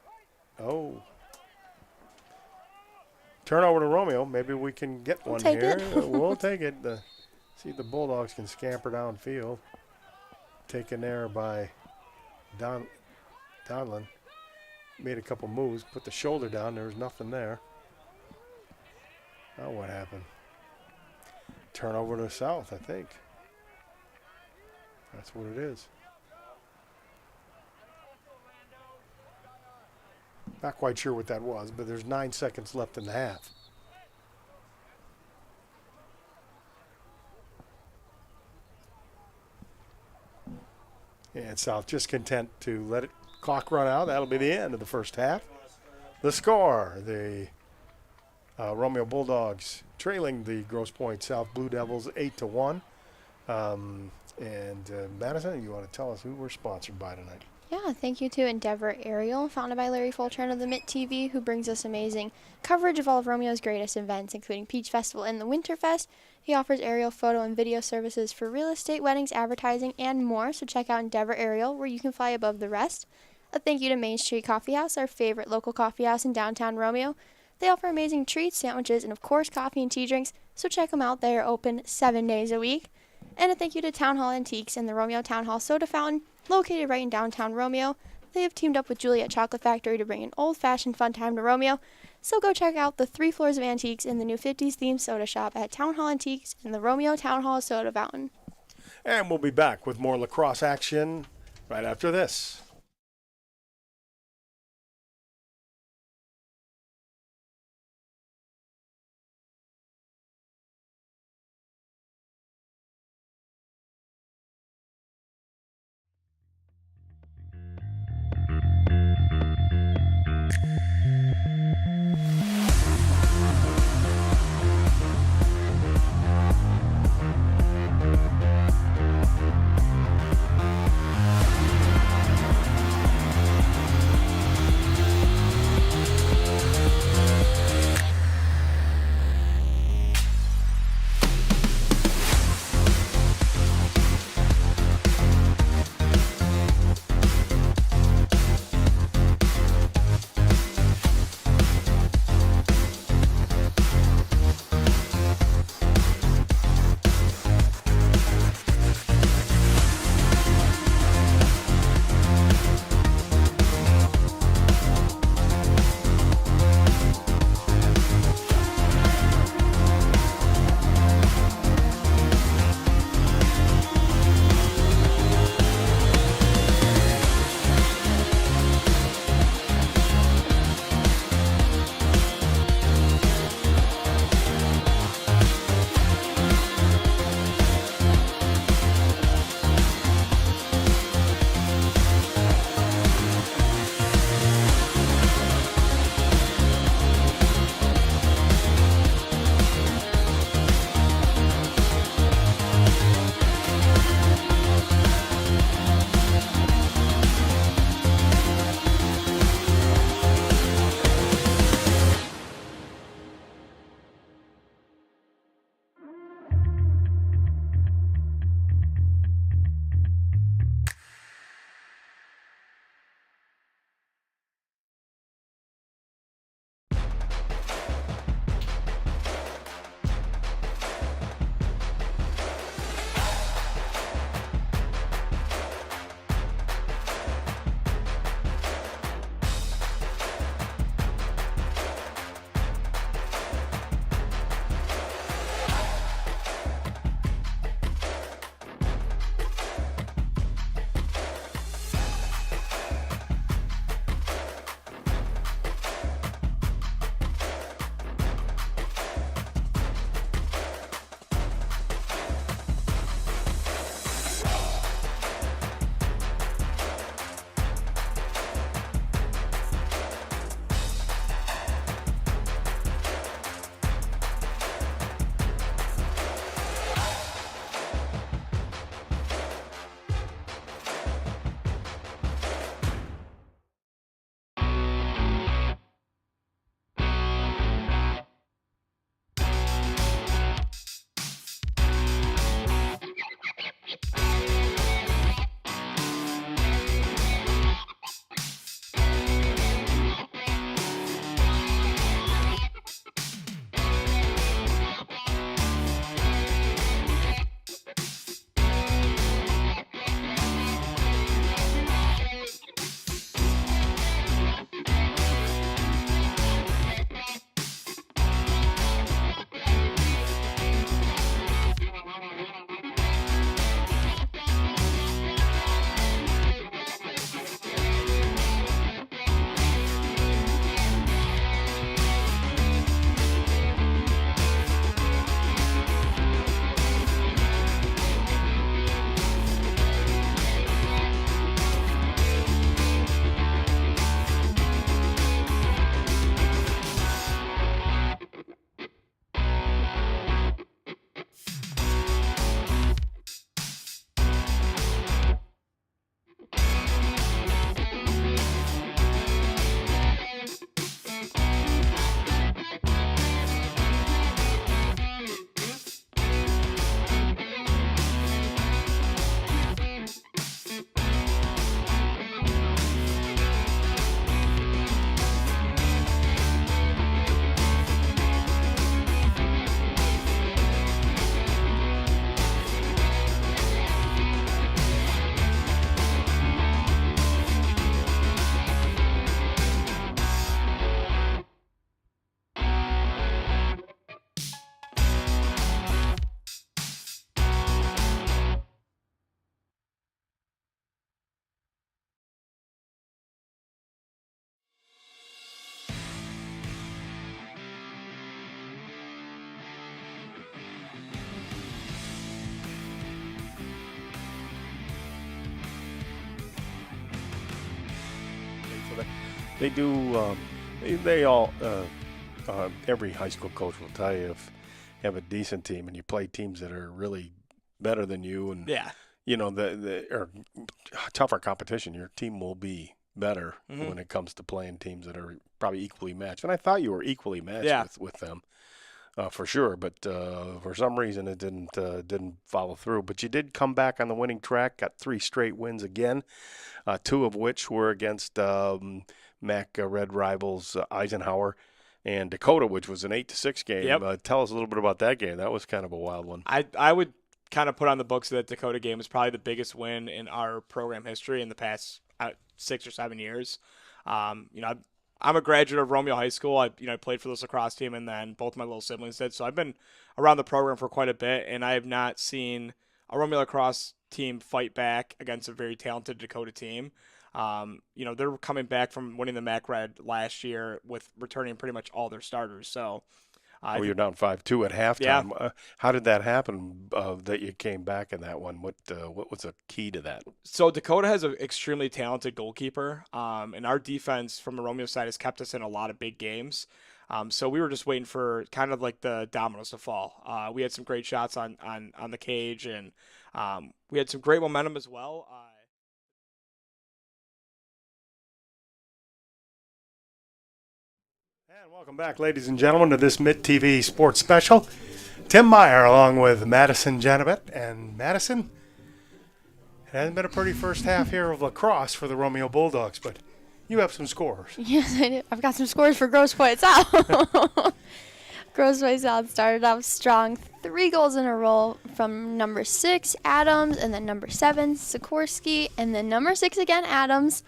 Oh. Turnover to Romeo. Maybe we can get one here. We'll take it. See if the Bulldogs can scamper downfield. Taken there by Donlin. Made a couple moves. Put the shoulder down. There was nothing there. Oh, what happened? Turnover to South, I think. That's what it is. Not quite sure what that was, but there's 9 seconds left in the half. And South just content to let it clock run out. That'll be the end of the first half. The score, the Romeo Bulldogs trailing the Grosse Pointe South Blue Devils 8-1. Madison, you want to tell us who we're sponsored by tonight? Yeah, thank you to Endeavor Aerial, founded by Larry Fultran of the Mitt TV, who brings us amazing coverage of all of Romeo's greatest events, including Peach Festival and the Winterfest. He offers aerial photo and video services for real estate, weddings, advertising, and more, so check out Endeavor Aerial, where you can fly above the rest. A thank you to Main Street Coffee House, our favorite local coffee house in downtown Romeo. They offer amazing treats, sandwiches, and of course coffee and tea drinks, so check them out. They are open 7 days a week. And a thank you to Town Hall Antiques and the Romeo Town Hall Soda Fountain, located right in downtown Romeo. They have teamed up with Juliet Chocolate Factory to bring an old-fashioned fun time to Romeo. So go check out the 3 floors of antiques in the new 50s themed soda shop at Town Hall Antiques and the Romeo Town Hall Soda Fountain. And we'll be back with more lacrosse action right after this. They do. They all. Every high school coach will tell you if you have a decent team and you play teams that are really better than you, and or tougher competition, your team will be better when it comes to playing teams that are probably equally matched. And I thought you were equally matched with them. For sure, but for some reason it didn't follow through. But you did come back on the winning track, got 3 straight wins again, 2 of which were against MAC Red rivals Eisenhower and Dakota, which was an 8-6 game. Yep. Tell us a little bit about that game. That was kind of a wild one. I would kind of put on the books that Dakota game was probably the biggest win in our program history in the past 6 or 7 years. I'm a graduate of Romeo High School. I played for this lacrosse team, and then both my little siblings did. So I've been around the program for quite a bit, and I have not seen a Romeo lacrosse team fight back against a very talented Dakota team. They're coming back from winning the MAC Red last year with returning pretty much all their starters. So you're down 5-2 at halftime. Yeah. How did that happen that you came back in that one? What was the key to that? So Dakota has an extremely talented goalkeeper, and our defense from the Romeo side has kept us in a lot of big games. So we were just waiting for kind of like the dominoes to fall. We had some great shots on the cage, and we had some great momentum as well. And welcome back, ladies and gentlemen, to this Mitt TV Sports Special. Tim Meyer along with Madison Janabet. And Madison, it hasn't been a pretty first half here of lacrosse for the Romeo Bulldogs, but you have some scores. Yes, I do. I've got some scores for Grosse Pointe South. Grosse Pointe South started off strong, 3 goals in a row from number 6, Adams, and then number 7, Sikorsky, and then number 6 again, Adams.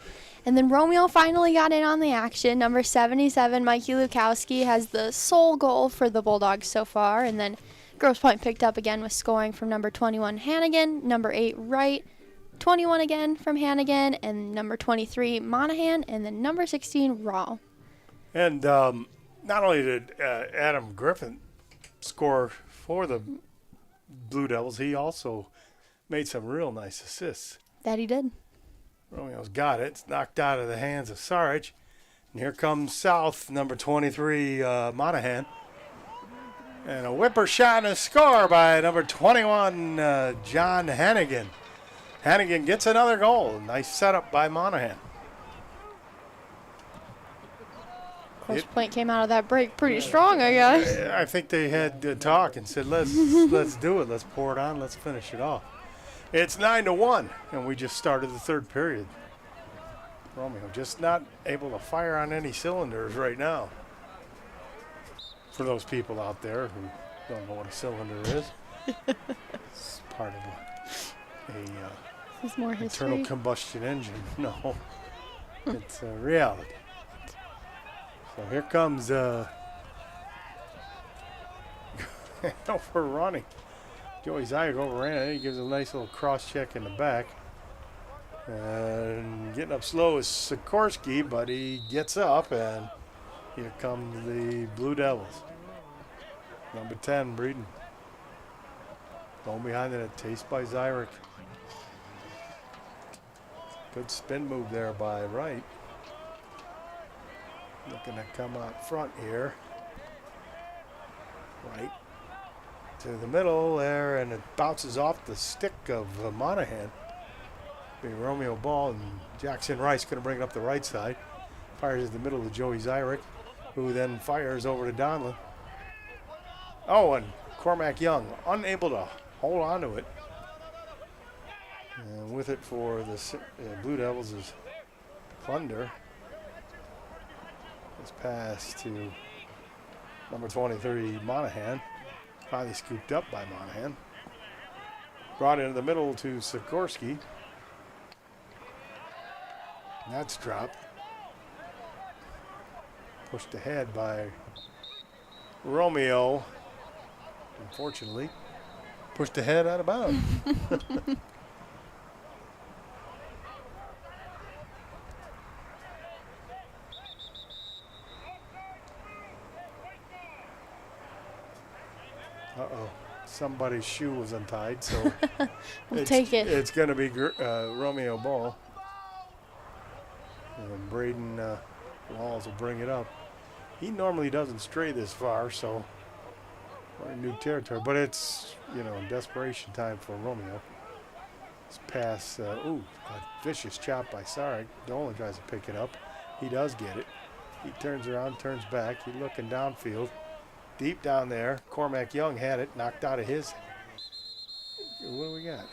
And then Romeo finally got in on the action. Number 77, Mikey Lukowski, has the sole goal for the Bulldogs so far. And then Grosse Pointe picked up again with scoring from number 21, Hannigan, number 8, Wright, 21 again from Hannigan, and number 23, Monahan, and then number 16, Raw. And not only did Adam Griffin score for the Blue Devils, he also made some real nice assists. That he did. Romeo's got it. It's knocked out of the hands of Sarich. And here comes South, number 23, Monahan. And a whipper shot and a score by number 21, John Hannigan. Hannigan gets another goal. Nice setup by Monahan. Grosse Pointe came out of that break pretty strong, I guess. I think they had to talk and said, let's do it. Let's pour it on. Let's finish it off. It's 9-1, and we just started the third period. Romeo just not able to fire on any cylinders right now. For those people out there who don't know what a cylinder is, it's part of It's more history. internal combustion engine. No, it's a reality. So here comes we're running. Joey Zyek overran it. He gives a nice little cross check in the back. And getting up slow is Sikorsky, but he gets up, and here comes the Blue Devils. Number 10, Breeden. Going behind it, taste by Zyrick. Good spin move there by Wright. Looking to come out front here. Right to the middle there, and it bounces off the stick of Monahan. Be Romeo ball, and Jackson Rice going to bring it up the right side. Fires in the middle to Joey Zyrick, who then fires over to Donlin. Oh, and Cormac Young unable to hold on to it. And with it for the Blue Devils is Plunder. It's passed to number 23, Monahan. Finally scooped up by Monahan. Brought into the middle to Sikorsky. That's dropped. Pushed ahead by Romeo. Unfortunately, pushed ahead out of bounds. Uh-oh. Somebody's shoe was untied, so We'll take it. It's going to be Romeo ball. And Breeden Walls will bring it up. He normally doesn't stray this far, so we're in new territory. But it's, desperation time for Romeo. This pass, a vicious chop by Sarek. Dolan tries to pick it up. He does get it. He turns around, turns back. He's looking downfield. Deep down there. Cormac Young had it, knocked out of his. What do we got?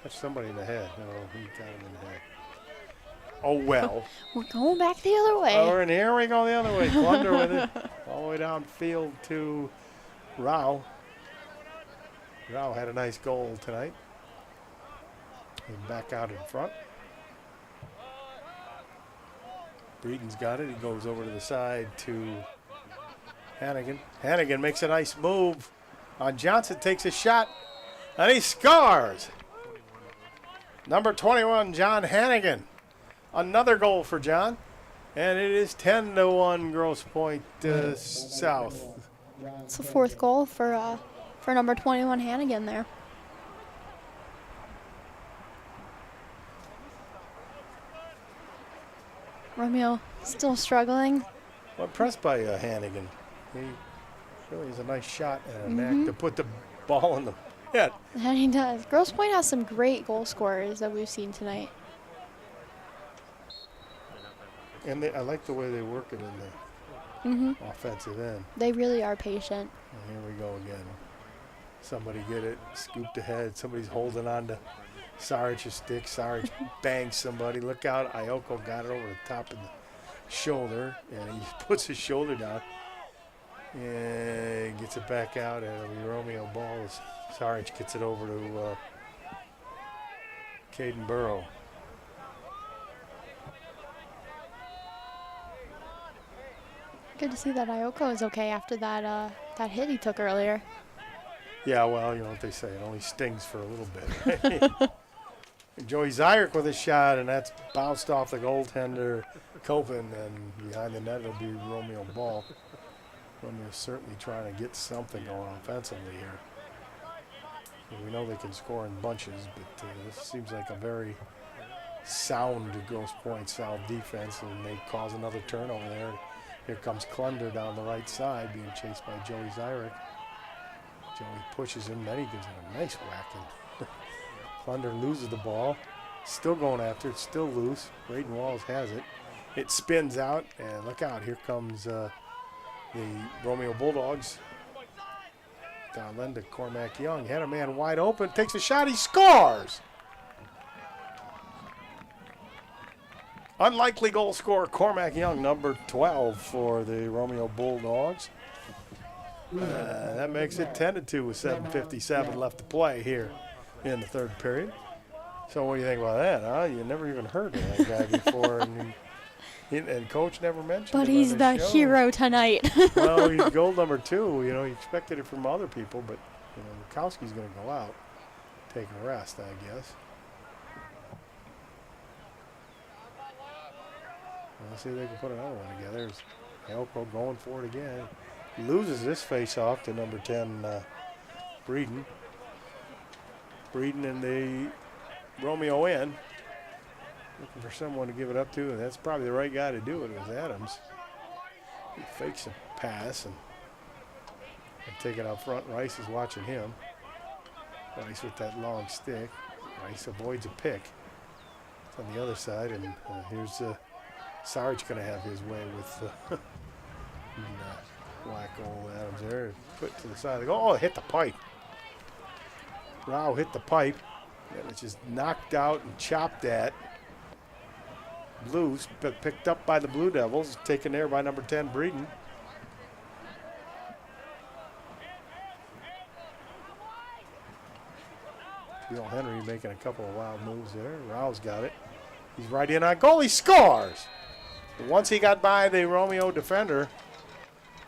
Touched somebody in the head. No, he got him in the head. Oh, well. We're going back the other way. Oh, and here we go the other way. Clunder with it. All the way downfield to Rao. Rao had a nice goal tonight. He's back out in front. Breeden's got it. He goes over to the side to Hannigan. Hannigan makes a nice move on Johnson. Takes a shot, and he scores. Number 21, John Hannigan. Another goal for John. And it is 10-1 Grosse Pointe South. It's the fourth goal for number 21 Hannigan there. Romeo still struggling. Well, impressed by Hannigan. He really has a nice shot and a knack to put the ball in the net. And he does. Grosse Pointe has some great goal scorers that we've seen tonight. And I like the way they work it in the offensive end. They really are patient. And here we go again. Somebody get it, scooped ahead. Somebody's holding on to Saric's stick. Saric bangs somebody. Look out. Ioko got it over the top of the shoulder, and he puts his shoulder down and gets it back out. And it'll be Romeo ball as Saric gets it over to Caden Burrow. Good to see that Ioko is okay after that hit he took earlier. Yeah, well, you know what they say. It only stings for a little bit. Right? Joey Zyrick with a shot, and that's bounced off the goaltender, Copen, and behind the net it'll be Romeo ball. Romeo's certainly trying to get something going offensively here. And we know they can score in bunches, but this seems like a very sound Grosse Pointe South defense, and they cause another turnover there. Here comes Klunder down the right side, being chased by Joey Zyrick. Joey pushes him, then he gives him a nice whack, and Klunder loses the ball. Still going after it, still loose. Braden Walls has it. It spins out, and look out, here comes the Romeo Bulldogs. Down then to Cormac Young, had a man wide open, takes a shot, he scores! Unlikely goal scorer, Cormac Young, number 12 for the Romeo Bulldogs. That makes it 10-2 with 7:57 left to play here in the third period. So what do you think about that, huh? You never even heard of that guy before, and Coach never mentioned him. But he's the hero tonight. Well, he's goal number 2. You know, he expected it from other people, but Mikowski's going to go out, take a rest, I guess. Let's see if they can put another one together. Elko going for it again. Loses this face-off to number 10, Breeden. Breeden and the Romeo in. Looking for someone to give it up to, and that's probably the right guy to do it. It was Adams. He fakes a pass and taking out front. Rice is watching him. Rice with that long stick. Rice avoids a pick. It's on the other side, and here's Sarge going to have his way with whack old Adams there. Put to the side of the goal. Oh, hit the pipe. Rao hit the pipe. And it's just knocked out and chopped at. Blues, but picked up by the Blue Devils. Taken there by number 10, Breeden. Phil Henry making a couple of wild moves there. Rao's got it. He's right in on goal. He scores! But once he got by the Romeo defender,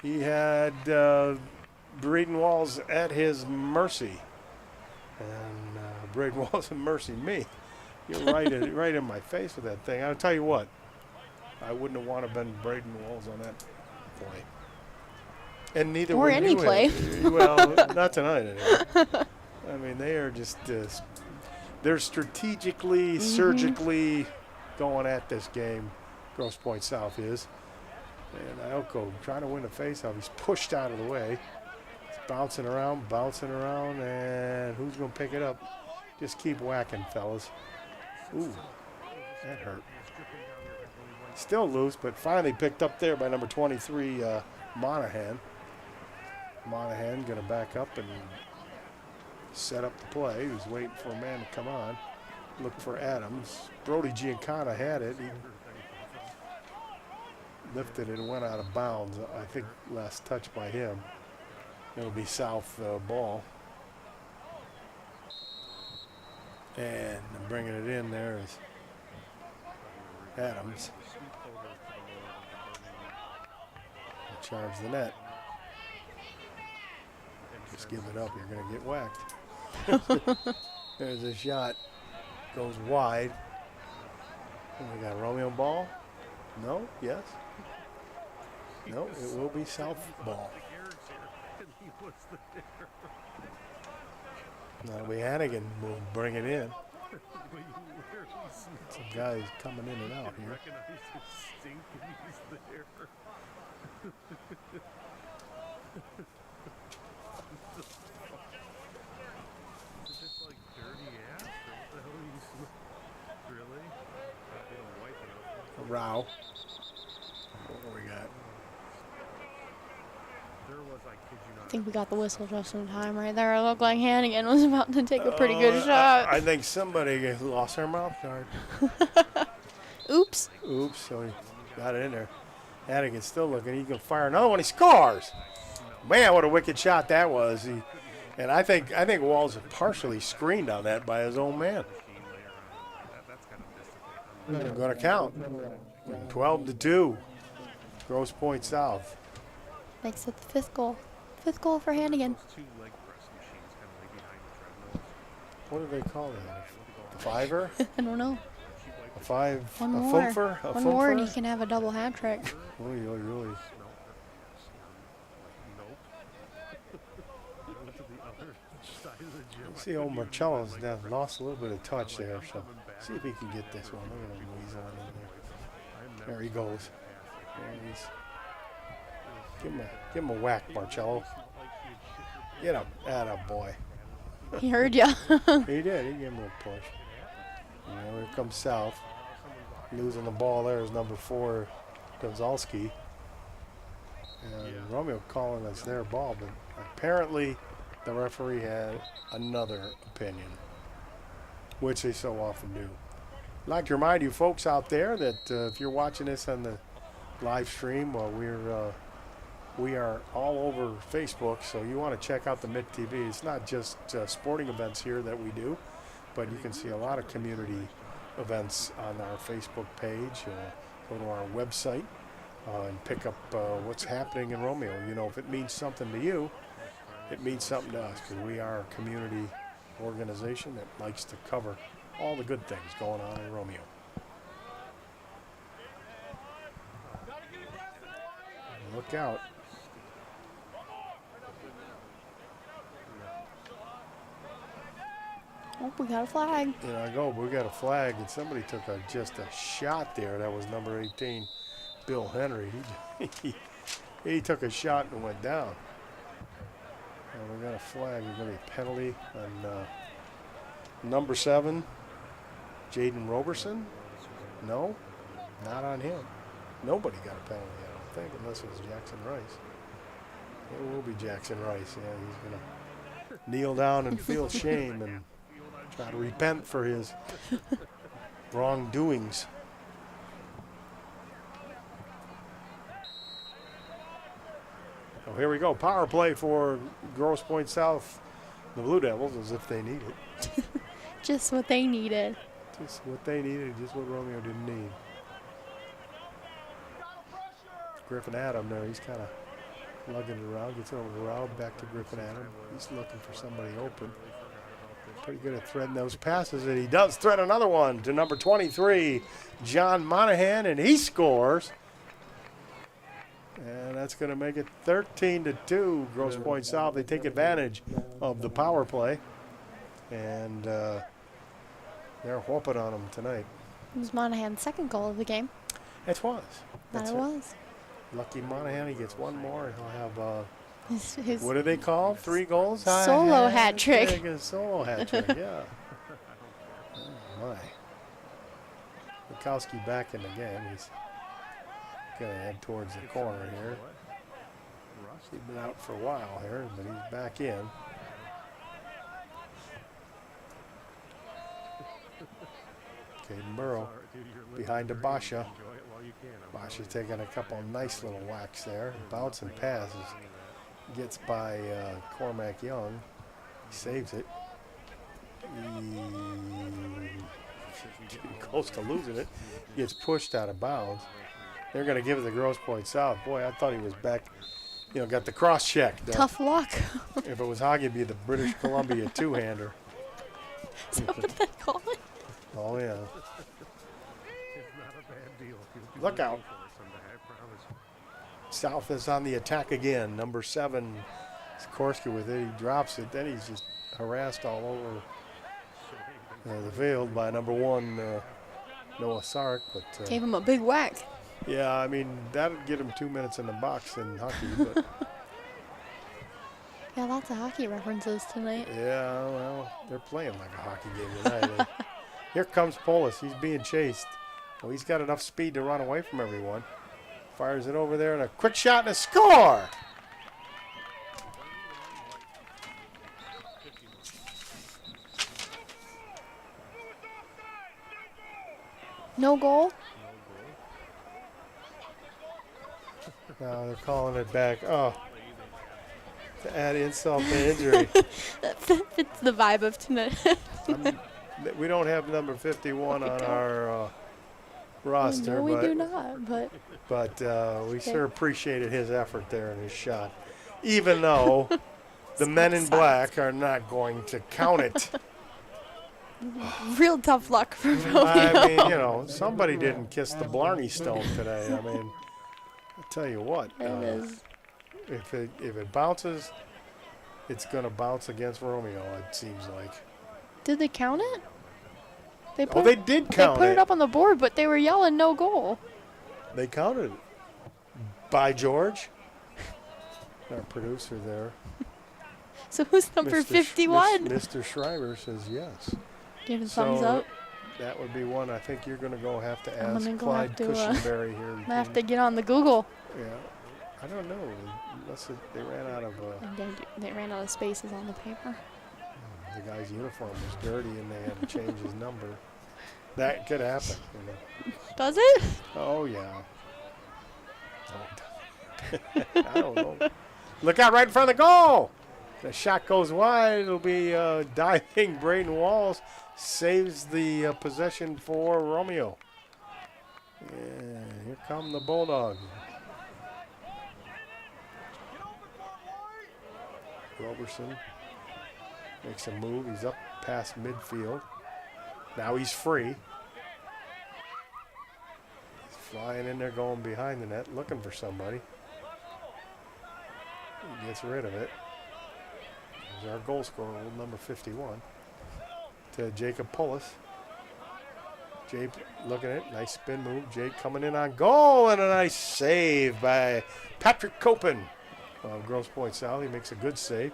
he had Breeden Walls at his mercy. And Breeden Walls at mercy me. You're right in my face with that thing. I'll tell you what, I wouldn't have wanted to have been Breeden Walls on that play. And neither or would any you play. Well, not tonight anyway. I mean, they are just, they're strategically, surgically going at this game Grosse Pointe South is. And Ioko trying to win the faceoff. He's pushed out of the way. He's bouncing around, and who's going to pick it up? Just keep whacking, fellas. Ooh, that hurt. Still loose, but finally picked up there by number 23, Monahan. Monahan going to back up and set up the play. He was waiting for a man to come on. Look for Adams. Brody Giancana had it. He lifted it and went out of bounds. I think last touch by him. It'll be South ball. And bringing it in there is Adams. Charge the net. Just give it up, you're going to get whacked. There's a shot. Goes wide. And we got Romeo ball. No? Yes? No, it will be South ball. That'll be Hannigan will bring it in. Some guys coming in and out here. A row. What do we got? I think we got the whistle just in time right there. It looked like Hannigan was about to take a pretty good shot. I think somebody lost their mouth guard. Oops. Oops, so he got it in there. Hannigan's still looking. He can fire another one. He scores. Man, what a wicked shot that was. And I think Walls partially screened on that by his own man. Going to count. 12-2. Grosse Pointe South. Makes it the fifth goal. Fifth goal for Hannigan. What do they call that? The fiver? I don't know. A five? One a more. fumfer? A One more and fumfer? he can have a double hat trick. Really. See, old Marcello's lost a little bit of touch there, so see if he can get this one. Look at him weasel in there. There he goes. There he's. Give him a whack, Marcello. Get him. Atta boy. He heard ya. He did. He gave him a little push. And here comes South. Losing the ball there is number 4, Gonzalski. And Romeo calling us their ball, but apparently the referee had another opinion, which they so often do. I'd like to remind you folks out there that if you're watching this on the live stream, we are all over Facebook, so you want to check out the Mitt TV. It's not just sporting events here that we do, but you can see a lot of community events on our Facebook page. Go to our website and pick up what's happening in Romeo. You know, if it means something to you, it means something to us, because we are a community organization that likes to cover all the good things going on in Romeo. Look out. Oh, we got a flag. There I go. We got a flag, and somebody took just a shot there. That was number 18, Bill Henry. He took a shot and went down. And we got a flag. We're going to be a penalty on number 7, Jaden Roberson. No, not on him. Nobody got a penalty, I don't think, unless it was Jackson Rice. It will be Jackson Rice. Yeah, he's going to kneel down and feel shame and try to repent for his wrongdoings. So here we go. Power play for Grosse Pointe South, the Blue Devils, as if they need it. Just what they needed. Just what they needed, just what Romeo didn't need. Griffin Adam there, he's kind of lugging it around, gets over the route, back to Griffin Adam. He's looking for somebody open. Pretty good at threading those passes, and he does thread another one to number 23, John Monahan, and he scores. And that's going to make it 13-2, Grosse Pointe South. They take advantage of the power play, and they're whooping on them tonight. It was Monahan's second goal of the game. It was. That it was. Lucky Monahan, he gets one more, and he'll have His what do they call 3 goals? solo hat trick. A solo hat trick, yeah. Oh, my. Bukowski back in the game. He's going to head towards the corner here. He's been out for a while here, but he's back in. Caden Burrow behind to Basha. Basha's taking a couple nice little whacks there. Bouncing passes. Gets by Cormac Young. He saves it. Getting close to losing it. Gets pushed out of bounds. They're going to give it to Grosse Pointe South. Boy, I thought he was back. You know, got the cross check. Tough luck. If it was hockey, it'd be the British Columbia two-hander. Is that what they call it? Oh, yeah. Look out. South is on the attack again. Number 7, Sikorsky with it. He drops it. Then he's just harassed all over the field by number 1, Noah Sark. But Gave him a big whack. yeah, I mean, that would get him 2 minutes in the box in hockey. But Yeah, lots of hockey references tonight. yeah, well, they're playing like a hockey game tonight. Here comes Polis. He's being chased. Well, he's got enough speed to run away from everyone. Fires it over there and a quick shot and a score. No goal? Now they're calling it back. Oh, to add insult to injury. That fits the vibe of tonight. We don't have number 51 on our roster, No, we but do not, but we sure appreciated his effort there and his shot, even though the men in black are not going to count it. real tough luck for Romeo. I mean, you know, somebody didn't kiss the Blarney Stone today. I mean, I'll tell you what, It is. if it bounces, it's going to bounce against Romeo, it seems like. Did they count it? They Oh, they did count They put it. it up on the board, but they were yelling no goal. They counted it. By George, our producer there. So who's number 51? Mr. Schreiber says yes. Give a So thumbs up. that would be one I think you're going to go have to I'm ask gonna go Clyde have to, Cushenberry here. I have to get on the Google. Yeah. I don't know. Unless they ran out of They ran out of spaces on the paper. the guy's uniform was dirty and they had to change his number. That could happen, you know. Does it? Oh, yeah. I don't know. Look out right in front of the goal. The shot goes wide. It'll be diving Braden Walls. Saves the possession for Romeo. Yeah, here come the Bulldogs. Roberson makes a move. He's up past midfield. Now he's free. He's flying in there, going behind the net, looking for somebody. He gets rid of it. There's our goal scorer, old number 51, to Jacob Polis. Jake looking at it, nice spin move. Jake coming in on goal, and a nice save by Patrick Copen of Grosse Pointe South. He makes a good save.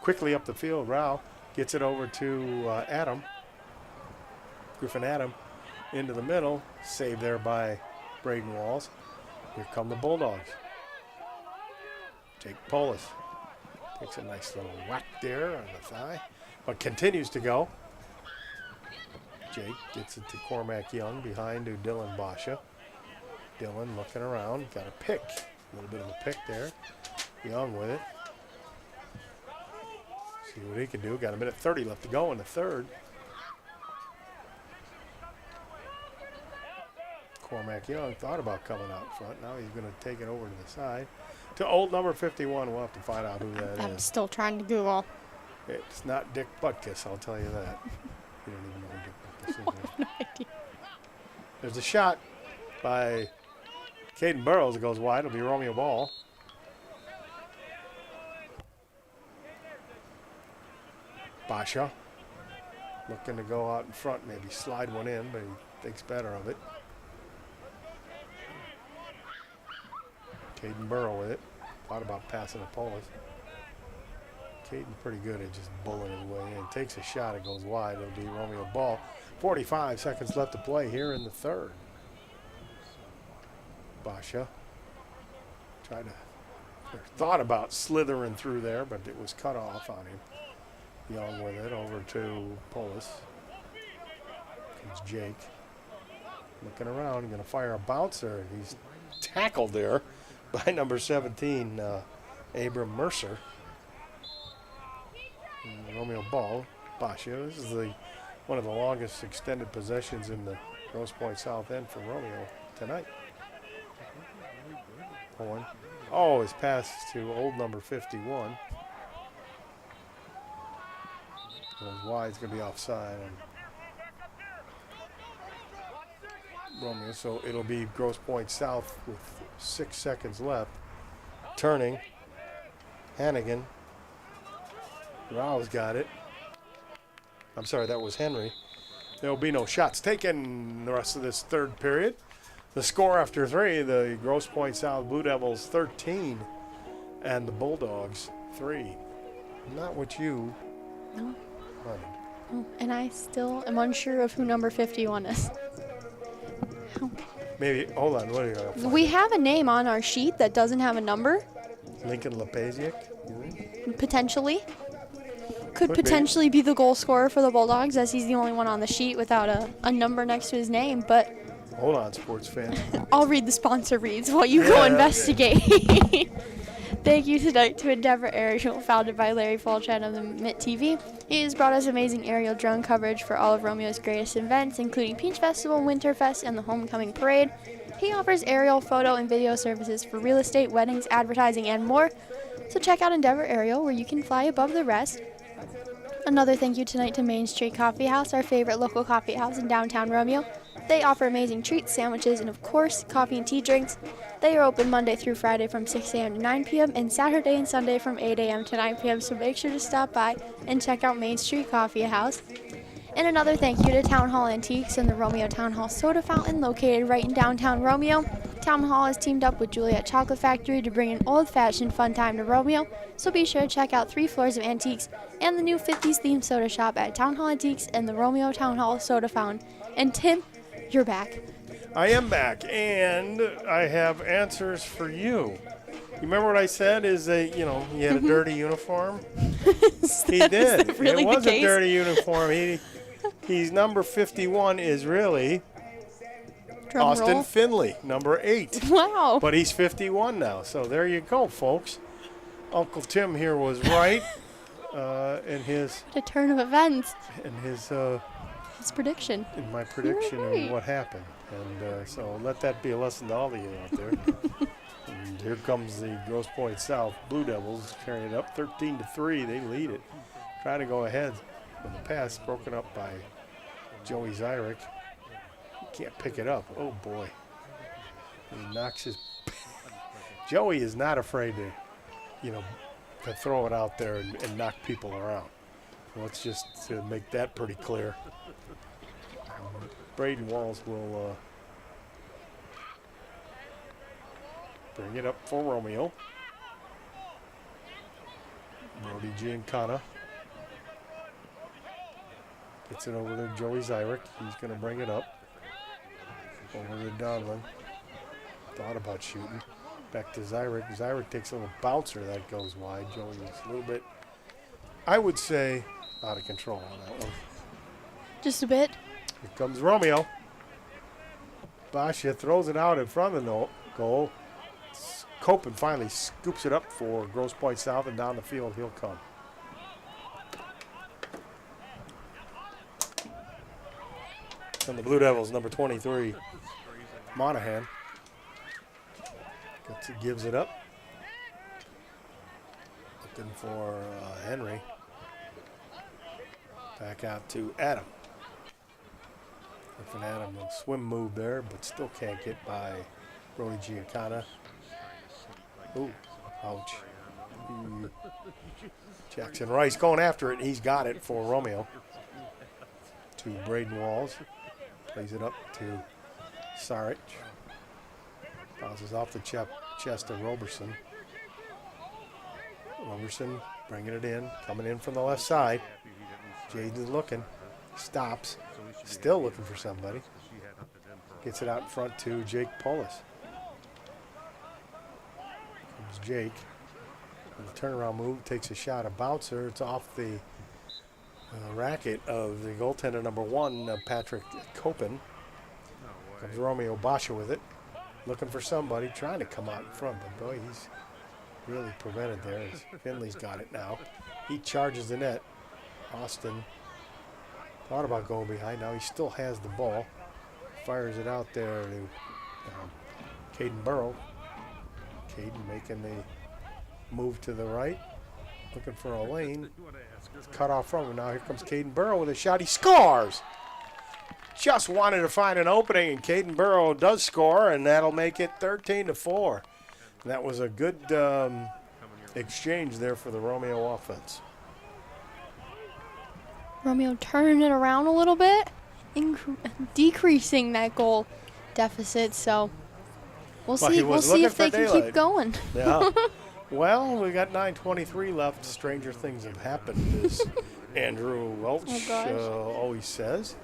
Quickly up the field, Rao gets it over to Adam. Griffin Adam into the middle. Save there by Braden Walls. Here come the Bulldogs. Jake Polis takes a nice little whack there on the thigh, but continues to go. Jake gets it to Cormac Young behind to Dylan Basha. Dylan looking around, got a pick. A little bit of a pick there. Young with it. See what he can do. Got a minute 30 left to go in the third. Cormac Young thought about coming out front. Now he's going to take it over to the side. To old number 51, we'll have to find out who that I'm is. still trying to Google. It's not Dick Butkus, I'll tell you that. You don't even know who Dick Butkus is. I have no idea. There's a shot by Caden Burrows. It goes wide. It'll be Romeo ball. Basha looking to go out in front, maybe slide one in, but he thinks better of it. Caden Burrow with it. Thought about passing to Polis. Caden's pretty good at just bullying his way in. Takes a shot, it goes wide. It'll be Romeo ball. 45 seconds left to play here in the third. Basha thought about slithering through there, but it was cut off on him. Young with it over to Polis. Comes Jake. Looking around, going to fire a bouncer. He's tackled there by number 17, Abram Mercer. And Romeo ball. Basha. This is one of the longest extended possessions in the Grosse Pointe South End for Romeo tonight. Owen. Oh, his pass to old number 51. Goes wide. It's going to be offside on Romeo. So it'll be Grosse Pointe South with 6 seconds left. Turning. Hannigan. Rouse got it. I'm sorry, that was Henry. There will be no shots taken the rest of this third period. The score after 3, the Grosse Pointe South Blue Devils 13 and the Bulldogs 3. Not what you No. wanted. Oh, and I still am unsure of who number 51 is. Maybe, hold on, what are you going to find? We have a name on our sheet that doesn't have a number, Lincoln Lepaziak? potentially. Could Could be. potentially be the goal scorer for the Bulldogs, as he's the only one on the sheet without a number next to his name. But Hold on, sports fan. I'll read the sponsor reads while you go investigate. Thank you tonight to Endeavor Aerial, founded by Larry Fulchan of the Mitt TV. He has brought us amazing aerial drone coverage for all of Romeo's greatest events, including Peach Festival, Winterfest, and the Homecoming Parade. He offers aerial photo and video services for real estate, weddings, advertising, and more. So check out Endeavor Aerial, where you can fly above the rest. Another thank you tonight to Main Street Coffee House, our favorite local coffee house in downtown Romeo. They offer amazing treats, sandwiches, and of course, coffee and tea drinks. They are open Monday through Friday from 6 a.m. to 9 p.m. and Saturday and Sunday from 8 a.m. to 9 p.m. So make sure to stop by and check out Main Street Coffee House. And another thank you to Town Hall Antiques and the Romeo Town Hall Soda Fountain, located right in downtown Romeo. Town Hall has teamed up with Juliet Chocolate Factory to bring an old-fashioned fun time to Romeo, so be sure to check out 3 floors of antiques and the new 50s themed soda shop at Town Hall Antiques and the Romeo Town Hall Soda Fountain. And Tim, you're back. I am back, and I have answers for you. You remember what I said? He had a dirty uniform. He did. Is that really it was the a case? dirty uniform. He's number 51 is really Drum Austin roll. Finley, number 8. Wow. But he's 51 now, so there you go, folks. Uncle Tim here was right in What a turn of events. His prediction. in my prediction right. of what happened. And so let that be a lesson to all of you out there. And here comes the Grosse Pointe South Blue Devils carrying it up 13-3. They lead it. Try to go ahead with the pass broken up by Joey Zyrek. Can't pick it up. Oh boy. He knocks his Joey is not afraid to throw it out there and knock people around. Let's just make that pretty clear. Braden Walls will bring it up for Romeo. Brody Giancana gets it over to Joey Zyrek. He's going to bring it up. Over to Donlin. Thought about shooting. Back to Zyrek. Zyrek takes a little bouncer that goes wide. Joey was a little bit, I would say, out of control on that one. Just a bit. Here comes Romeo. Basha throws it out in front of the goal. Copen finally scoops it up for Grosse Pointe South, and down the field he'll come. And the Blue Devils, number 23, Monahan. Gives it up. Looking for Henry. Back out to Adam. Griffin Adam, a swim move there, but still can't get by Brody Giancana. Ooh, ouch. Jackson Rice going after it. He's got it for Romeo. To Braden Walls. Plays it up to Saric. Bounces off the chest of Roberson. Roberson bringing it in, coming in from the left side. Jaden's looking, stops, still looking for somebody. Gets it out in front to Jake Polis. Comes Jake. The turnaround move, takes a shot, a bouncer. It's off the racket of the goaltender number 1, Patrick Copen. Comes Romeo Basha with it. Looking for somebody, trying to come out in front, but boy, he's really prevented there. Finley's got it now. He charges the net. Austin thought about going behind. Now he still has the ball. Fires it out there to Caden Burrow. Caden making the move to the right. Looking for a lane. It's cut off from him. Now here comes Caden Burrow with a shot. He scores! Just wanted to find an opening, and Caden Burrow does score, and that'll make it 13-4. That was a good exchange there for the Romeo offense. Romeo turning it around a little bit, decreasing that goal deficit. So we'll see. We'll see if they can keep going. Yeah. Well, we got 9:23 left. Stranger things have happened, as Andrew Welch always says.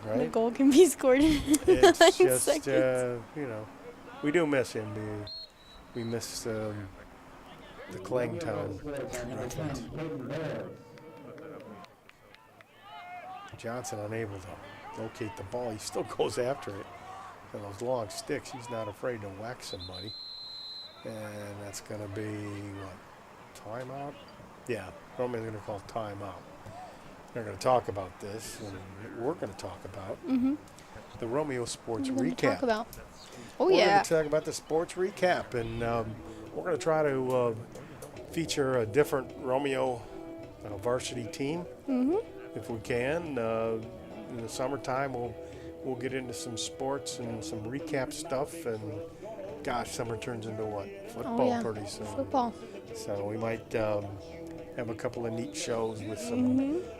Right? The goal can be scored in it's 9 just, seconds. we do miss him. We miss the Clangtown reference. Johnson unable to locate the ball. He still goes after it. And those long sticks, he's not afraid to whack somebody. And that's going to be, what, timeout? Yeah, Romeo's going to call timeout. They're going to talk about this, and we're going to talk about the Romeo Sports Recap. Talk about. We're going to talk about the sports recap, and we're going to try to feature a different Romeo varsity team if we can. In the summertime, we'll get into some sports and some recap stuff, and gosh, summer turns into what? Football pretty soon. Football. So we might have a couple of neat shows with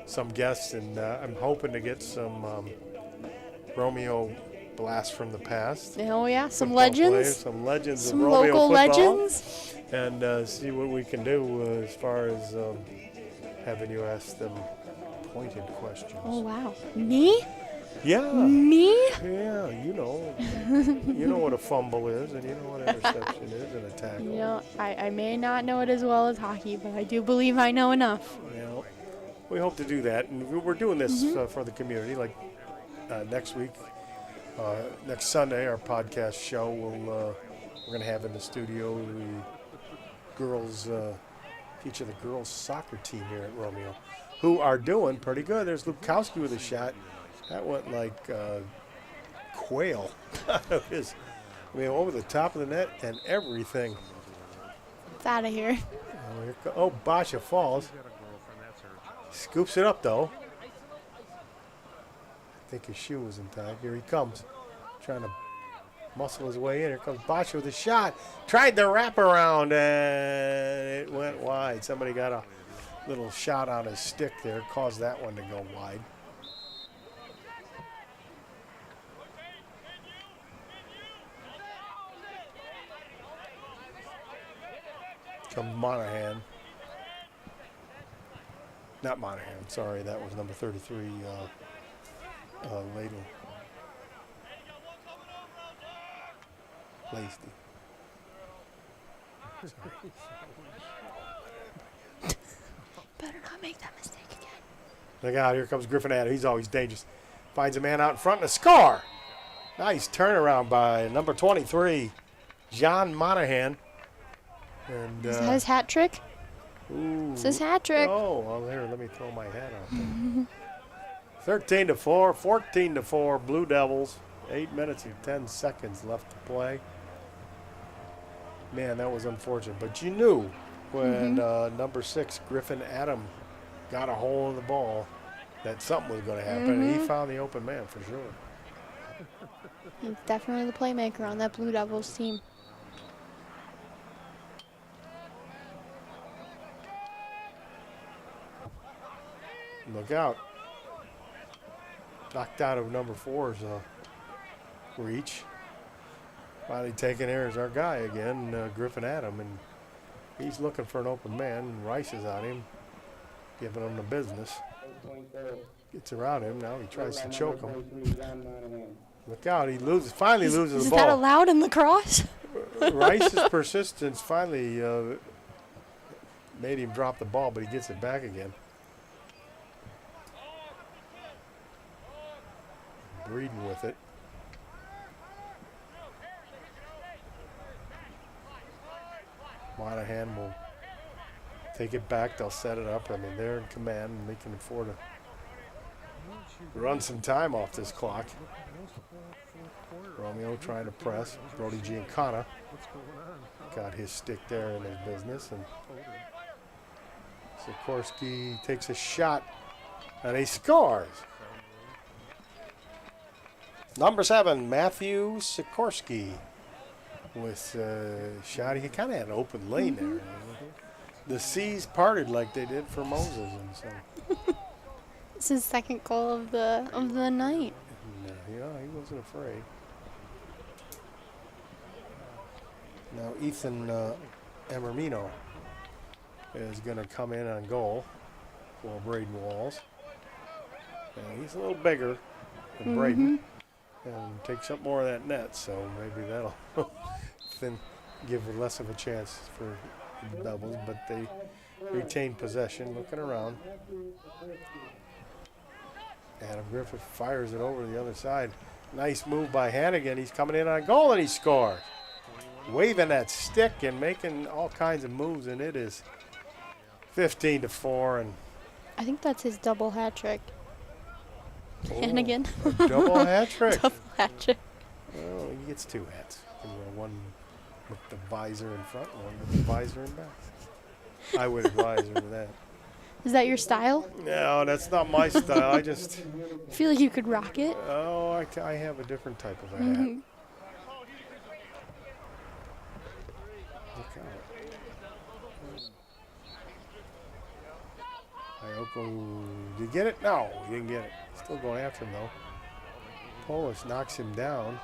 some guests, and I'm hoping to get some Romeo blast from the past. Oh yeah, some legends. Players, some legends some of Romeo local football, legends. and see what we can do as far as having you ask them pointed questions. Oh wow, me? Yeah. Me? Yeah, you know what a fumble is, and you know what an interception is, and a tackle. You know, I may not know it as well as hockey, but I do believe I know enough. Well, we hope to do that, and we're doing this for the community. Like next week, next Sunday, our podcast show we're going to have in the studio the girls, feature the girls soccer team here at Romeo, who are doing pretty good. There's Lukowski with a shot. That went like quail out of his, over the top of the net and everything. It's out of here. Basha falls. Scoops it up, though. I think his shoe was intact. Here he comes, trying to muscle his way in. Here comes Basha with a shot. Tried the wraparound, and it went wide. Somebody got a little shot on his stick there, caused that one to go wide. Comes Monahan. Not Monahan, sorry, that was number 33, Ladle. Lacey. Better not make that mistake again. Look out, here comes Griffin Adams. He's always dangerous. Finds a man out in front and a score. Nice turnaround by number 23, John Monahan. And, is that his hat trick? Ooh. It's his hat trick. Oh, well, here, let me throw my hat out there. 13-4, 14-4, Blue Devils. 8 minutes and 10 seconds left to play. Man, that was unfortunate. But you knew when number 6, Griffin Adam, got a hold of the ball that something was going to happen. And he found the open man for sure. He's definitely the playmaker on that Blue Devils team. Look out. Knocked out of number 4's reach. Finally taken here is our guy again, Griffin Adam, and he's looking for an open man. Rice is on him, giving him the business. Gets around him now. He tries to choke him. Look out! He finally loses the ball. Is that allowed in lacrosse? Rice's persistence finally made him drop the ball, but he gets it back again. Breeden with it. Monahan will take it back. They'll set it up. I mean, they're in command, and they can afford to run some time off this clock. Romeo trying to press. Brody Giancana got his stick there in his business. And Sikorsky takes a shot, and he scores. Number 7, Matthew Sikorsky with a shot. He kind of had an open lane there. The seas parted like they did for Moses. And so. It's his second goal of the night. Yeah, he wasn't afraid. Now Ethan Emermino is going to come in on goal for Braden Walls. And he's a little bigger than Braden and takes up more of that net, so maybe that'll then give less of a chance for the doubles, but they retain possession. Looking around. Adam Griffith fires it over the other side. Nice move by Hannigan. He's coming in on goal, and he scores. Waving that stick and making all kinds of moves, and it is 15-4. And I think that's his double hat trick. Hannigan. A double hat trick. Double hat trick. Well, he gets 2 hats. One with the visor in front, one with the visor in back. I would advise her that. Is that your style? No, that's not my style. I just feel like you could rock it. Oh, I have a different type of a hat. Look out. Ioko, did you get it? No, he didn't get it. Still going after him, though. Polish knocks him down.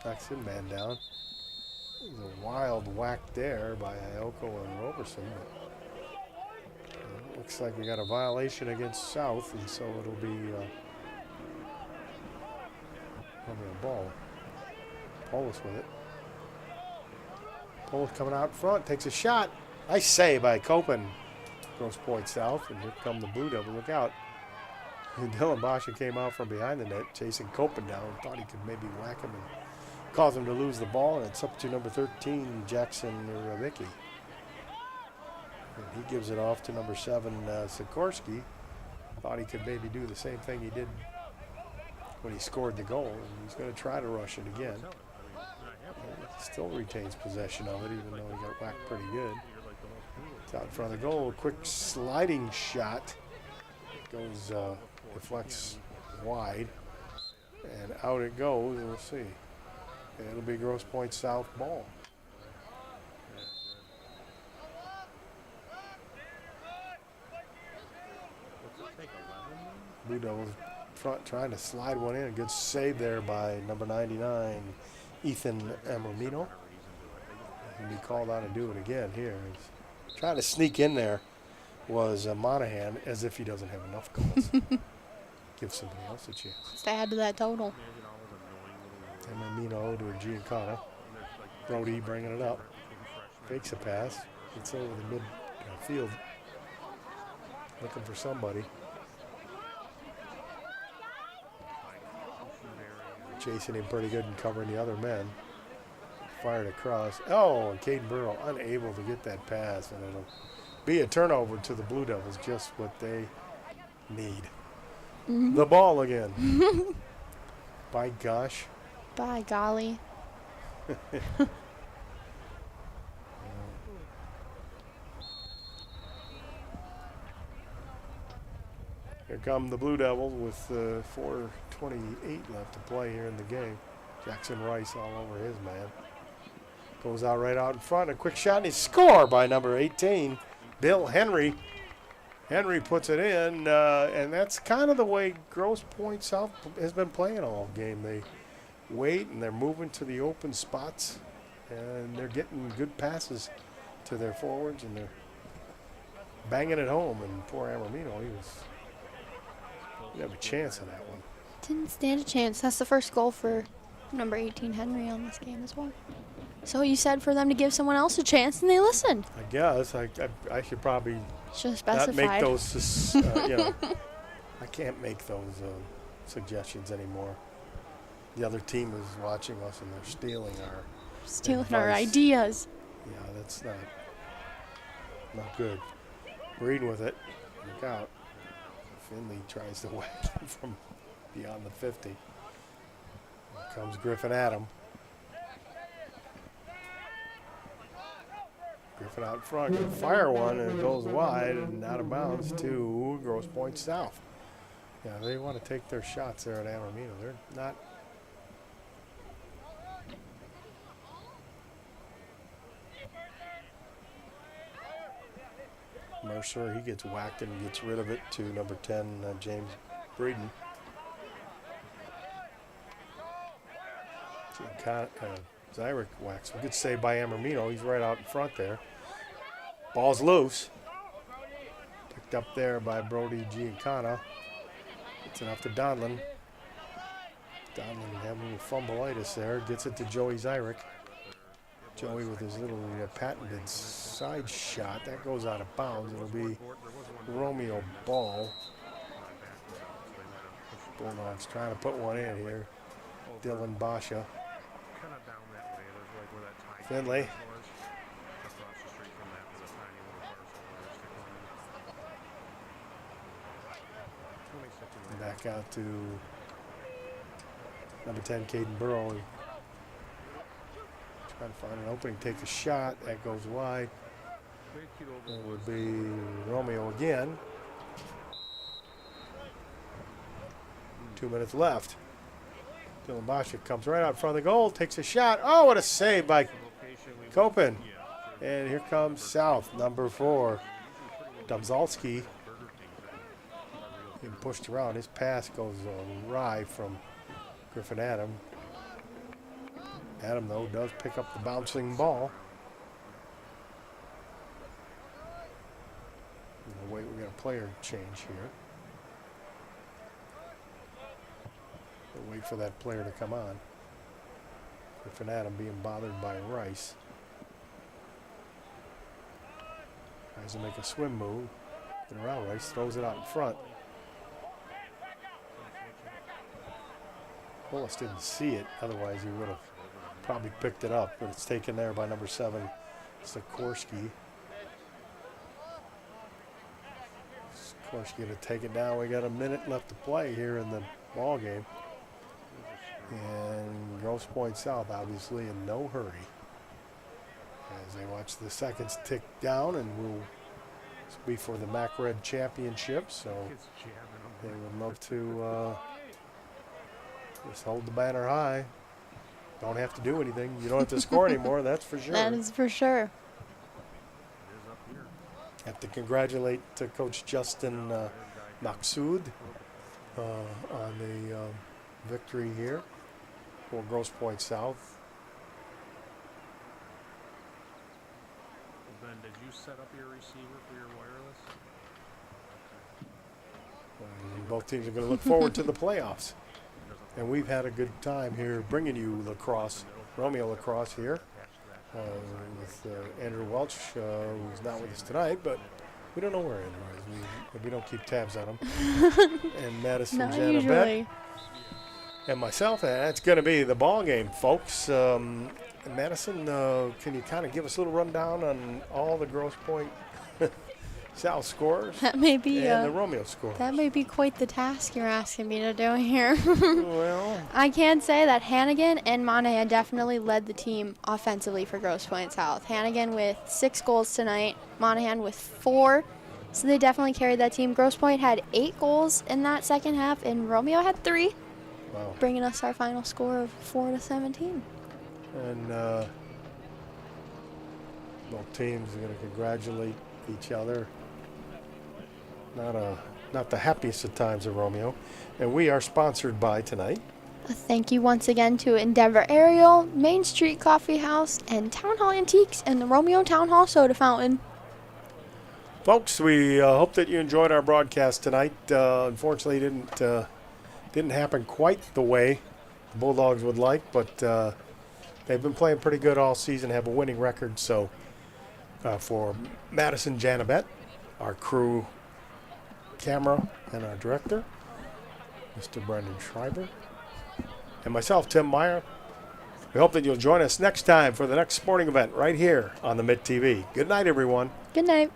Knocks his man down. There's a wild whack there by Ioko and Roberson. Looks like we got a violation against South, and so it'll be a ball. Polis with it. Polis coming out front, takes a shot. Nice save by Copen. Grosse Pointe South, and here come the Blue Devils. Look out. And Dylan Basha came out from behind the net, chasing Copen down. Thought he could maybe whack him and cause him to lose the ball, and it's up to number 13, Jackson Ravicki. And he gives it off to number 7, Sikorsky. Thought he could maybe do the same thing he did when he scored the goal, and he's going to try to rush it again. Still retains possession of it, even though he got whacked pretty good. It's out in front of the goal. A quick sliding shot. Goes, deflects wide, and out it goes. We'll see. It'll be Grosse Pointe South ball. Blue Devils front trying to slide one in. A good save there by number 99, Ethan Amormino. He'll be called on to do it again here. He's trying to sneak in there was Monahan, as if he doesn't have enough goals. Give somebody else a chance. Just to add to that total. Amormino to Giancana. Brody bringing it up. Fakes a pass. Gets over the midfield. Looking for somebody. Chasing him pretty good and covering the other men. Fired across. Oh, and Caden Burrow unable to get that pass, and it'll be a turnover to the Blue Devils, just what they need. The ball again. By gosh. By golly. Here come the Blue Devils with 4:28 left to play here in the game. Jackson Rice all over his man. Goes out right out in front. A quick shot, and he scored by number 18, Bill Henry. Henry puts it in, and that's kind of the way Grosse Pointe South has been playing all game. They wait, and they're moving to the open spots, and they're getting good passes to their forwards, and they're banging it home. And poor Amormino, he didn't have a chance on that one. Didn't stand a chance. That's the first goal for number 18 Henry on this game as well. So you said for them to give someone else a chance, and they listened. I guess I should probably Should have not specified. make those. I can't make those suggestions anymore. The other team is watching us, and they're stealing our ideas. Yeah, that's not good. Reed with it. Look out. Finley tries to whack him from beyond the 50. Here comes Griffin at him. Griffin out front, can fire one, and it goes wide and out of bounds to Grosse Pointe South. Yeah, they want to take their shots there at Amormino. They're not. Mercer, he gets whacked and gets rid of it to number 10, James Breeden. Zyrick whacks. A good save by Amormino. He's right out in front there. Ball's loose. Picked up there by Brody Giancana. It's enough to Donlin. Donlin having fumbleitis there. Gets it to Joey Zyrick. Joey with his little patented side shot. That goes out of bounds. It'll be Romeo ball. Bulldogs trying to put one in here. Dylan Basha. Finley. Back out to number 10, Caden Burrow. Trying to find an opening, take a shot. That goes wide. It would be Romeo again. 2 minutes left. Dylan Basha comes right out in front of the goal, takes a shot. Oh, what a save by Copen. And here comes South, number 4, Domzalski. Being pushed around. His pass goes awry from Griffin Adam. Adam, though, does pick up the bouncing ball. Wait, we got a player change here. We'll wait for that player to come on. Griffin Adam being bothered by Rice. Tries to make a swim move. Get around Rice, throws it out in front. Willis didn't see it, otherwise he would have probably picked it up, but it's taken there by number 7, Sikorsky. Sikorsky to take it down. We got a minute left to play here in the ball game. And Grosse Pointe South obviously in no hurry as they watch the seconds tick down, and will be for the MAC Red Championship, so they would love to just hold the banner high. Don't have to do anything. You don't have to score anymore, that's for sure. That is for sure. Have to congratulate Coach Justin Maksoud on the victory here for Grosse Pointe South. Ben, did you set up your receiver for your wireless? Both teams are going to look forward to the playoffs. And we've had a good time here bringing you lacrosse, Romeo lacrosse here with Andrew Welch, who's not with us tonight, but we don't know where Andrew is. We don't keep tabs on him. And Madison Not Janabet usually. and myself, and that's going to be the ball game, folks. Madison, can you kind of give us a little rundown on all the Grosse Pointe South scores That may be and the Romeo scores? that may be quite the task you're asking me to do here. Well, I can say that Hannigan and Monahan definitely led the team offensively for Grosse Pointe South. Hannigan with 6 goals tonight, Monahan with 4. So they definitely carried that team. Grosse Pointe had 8 goals in that second half, and Romeo had 3, wow. bringing us our final score of 4-17. And both teams are going to congratulate each other. Not the happiest of times of Romeo. And we are sponsored by tonight Thank you once again to Endeavor Aerial, Main Street Coffee House, and Town Hall Antiques, and the Romeo Town Hall Soda Fountain. Folks, we hope that you enjoyed our broadcast tonight. Unfortunately, it didn't happen quite the way the Bulldogs would like, but they've been playing pretty good all season, have a winning record. So for Madison Janabet, our crew camera and our director, Mr. Brendan Schreiber, and myself, Tim Meyer, we hope that you'll join us next time for the next sporting event right here on the Mitt TV. Good night, everyone. Good night.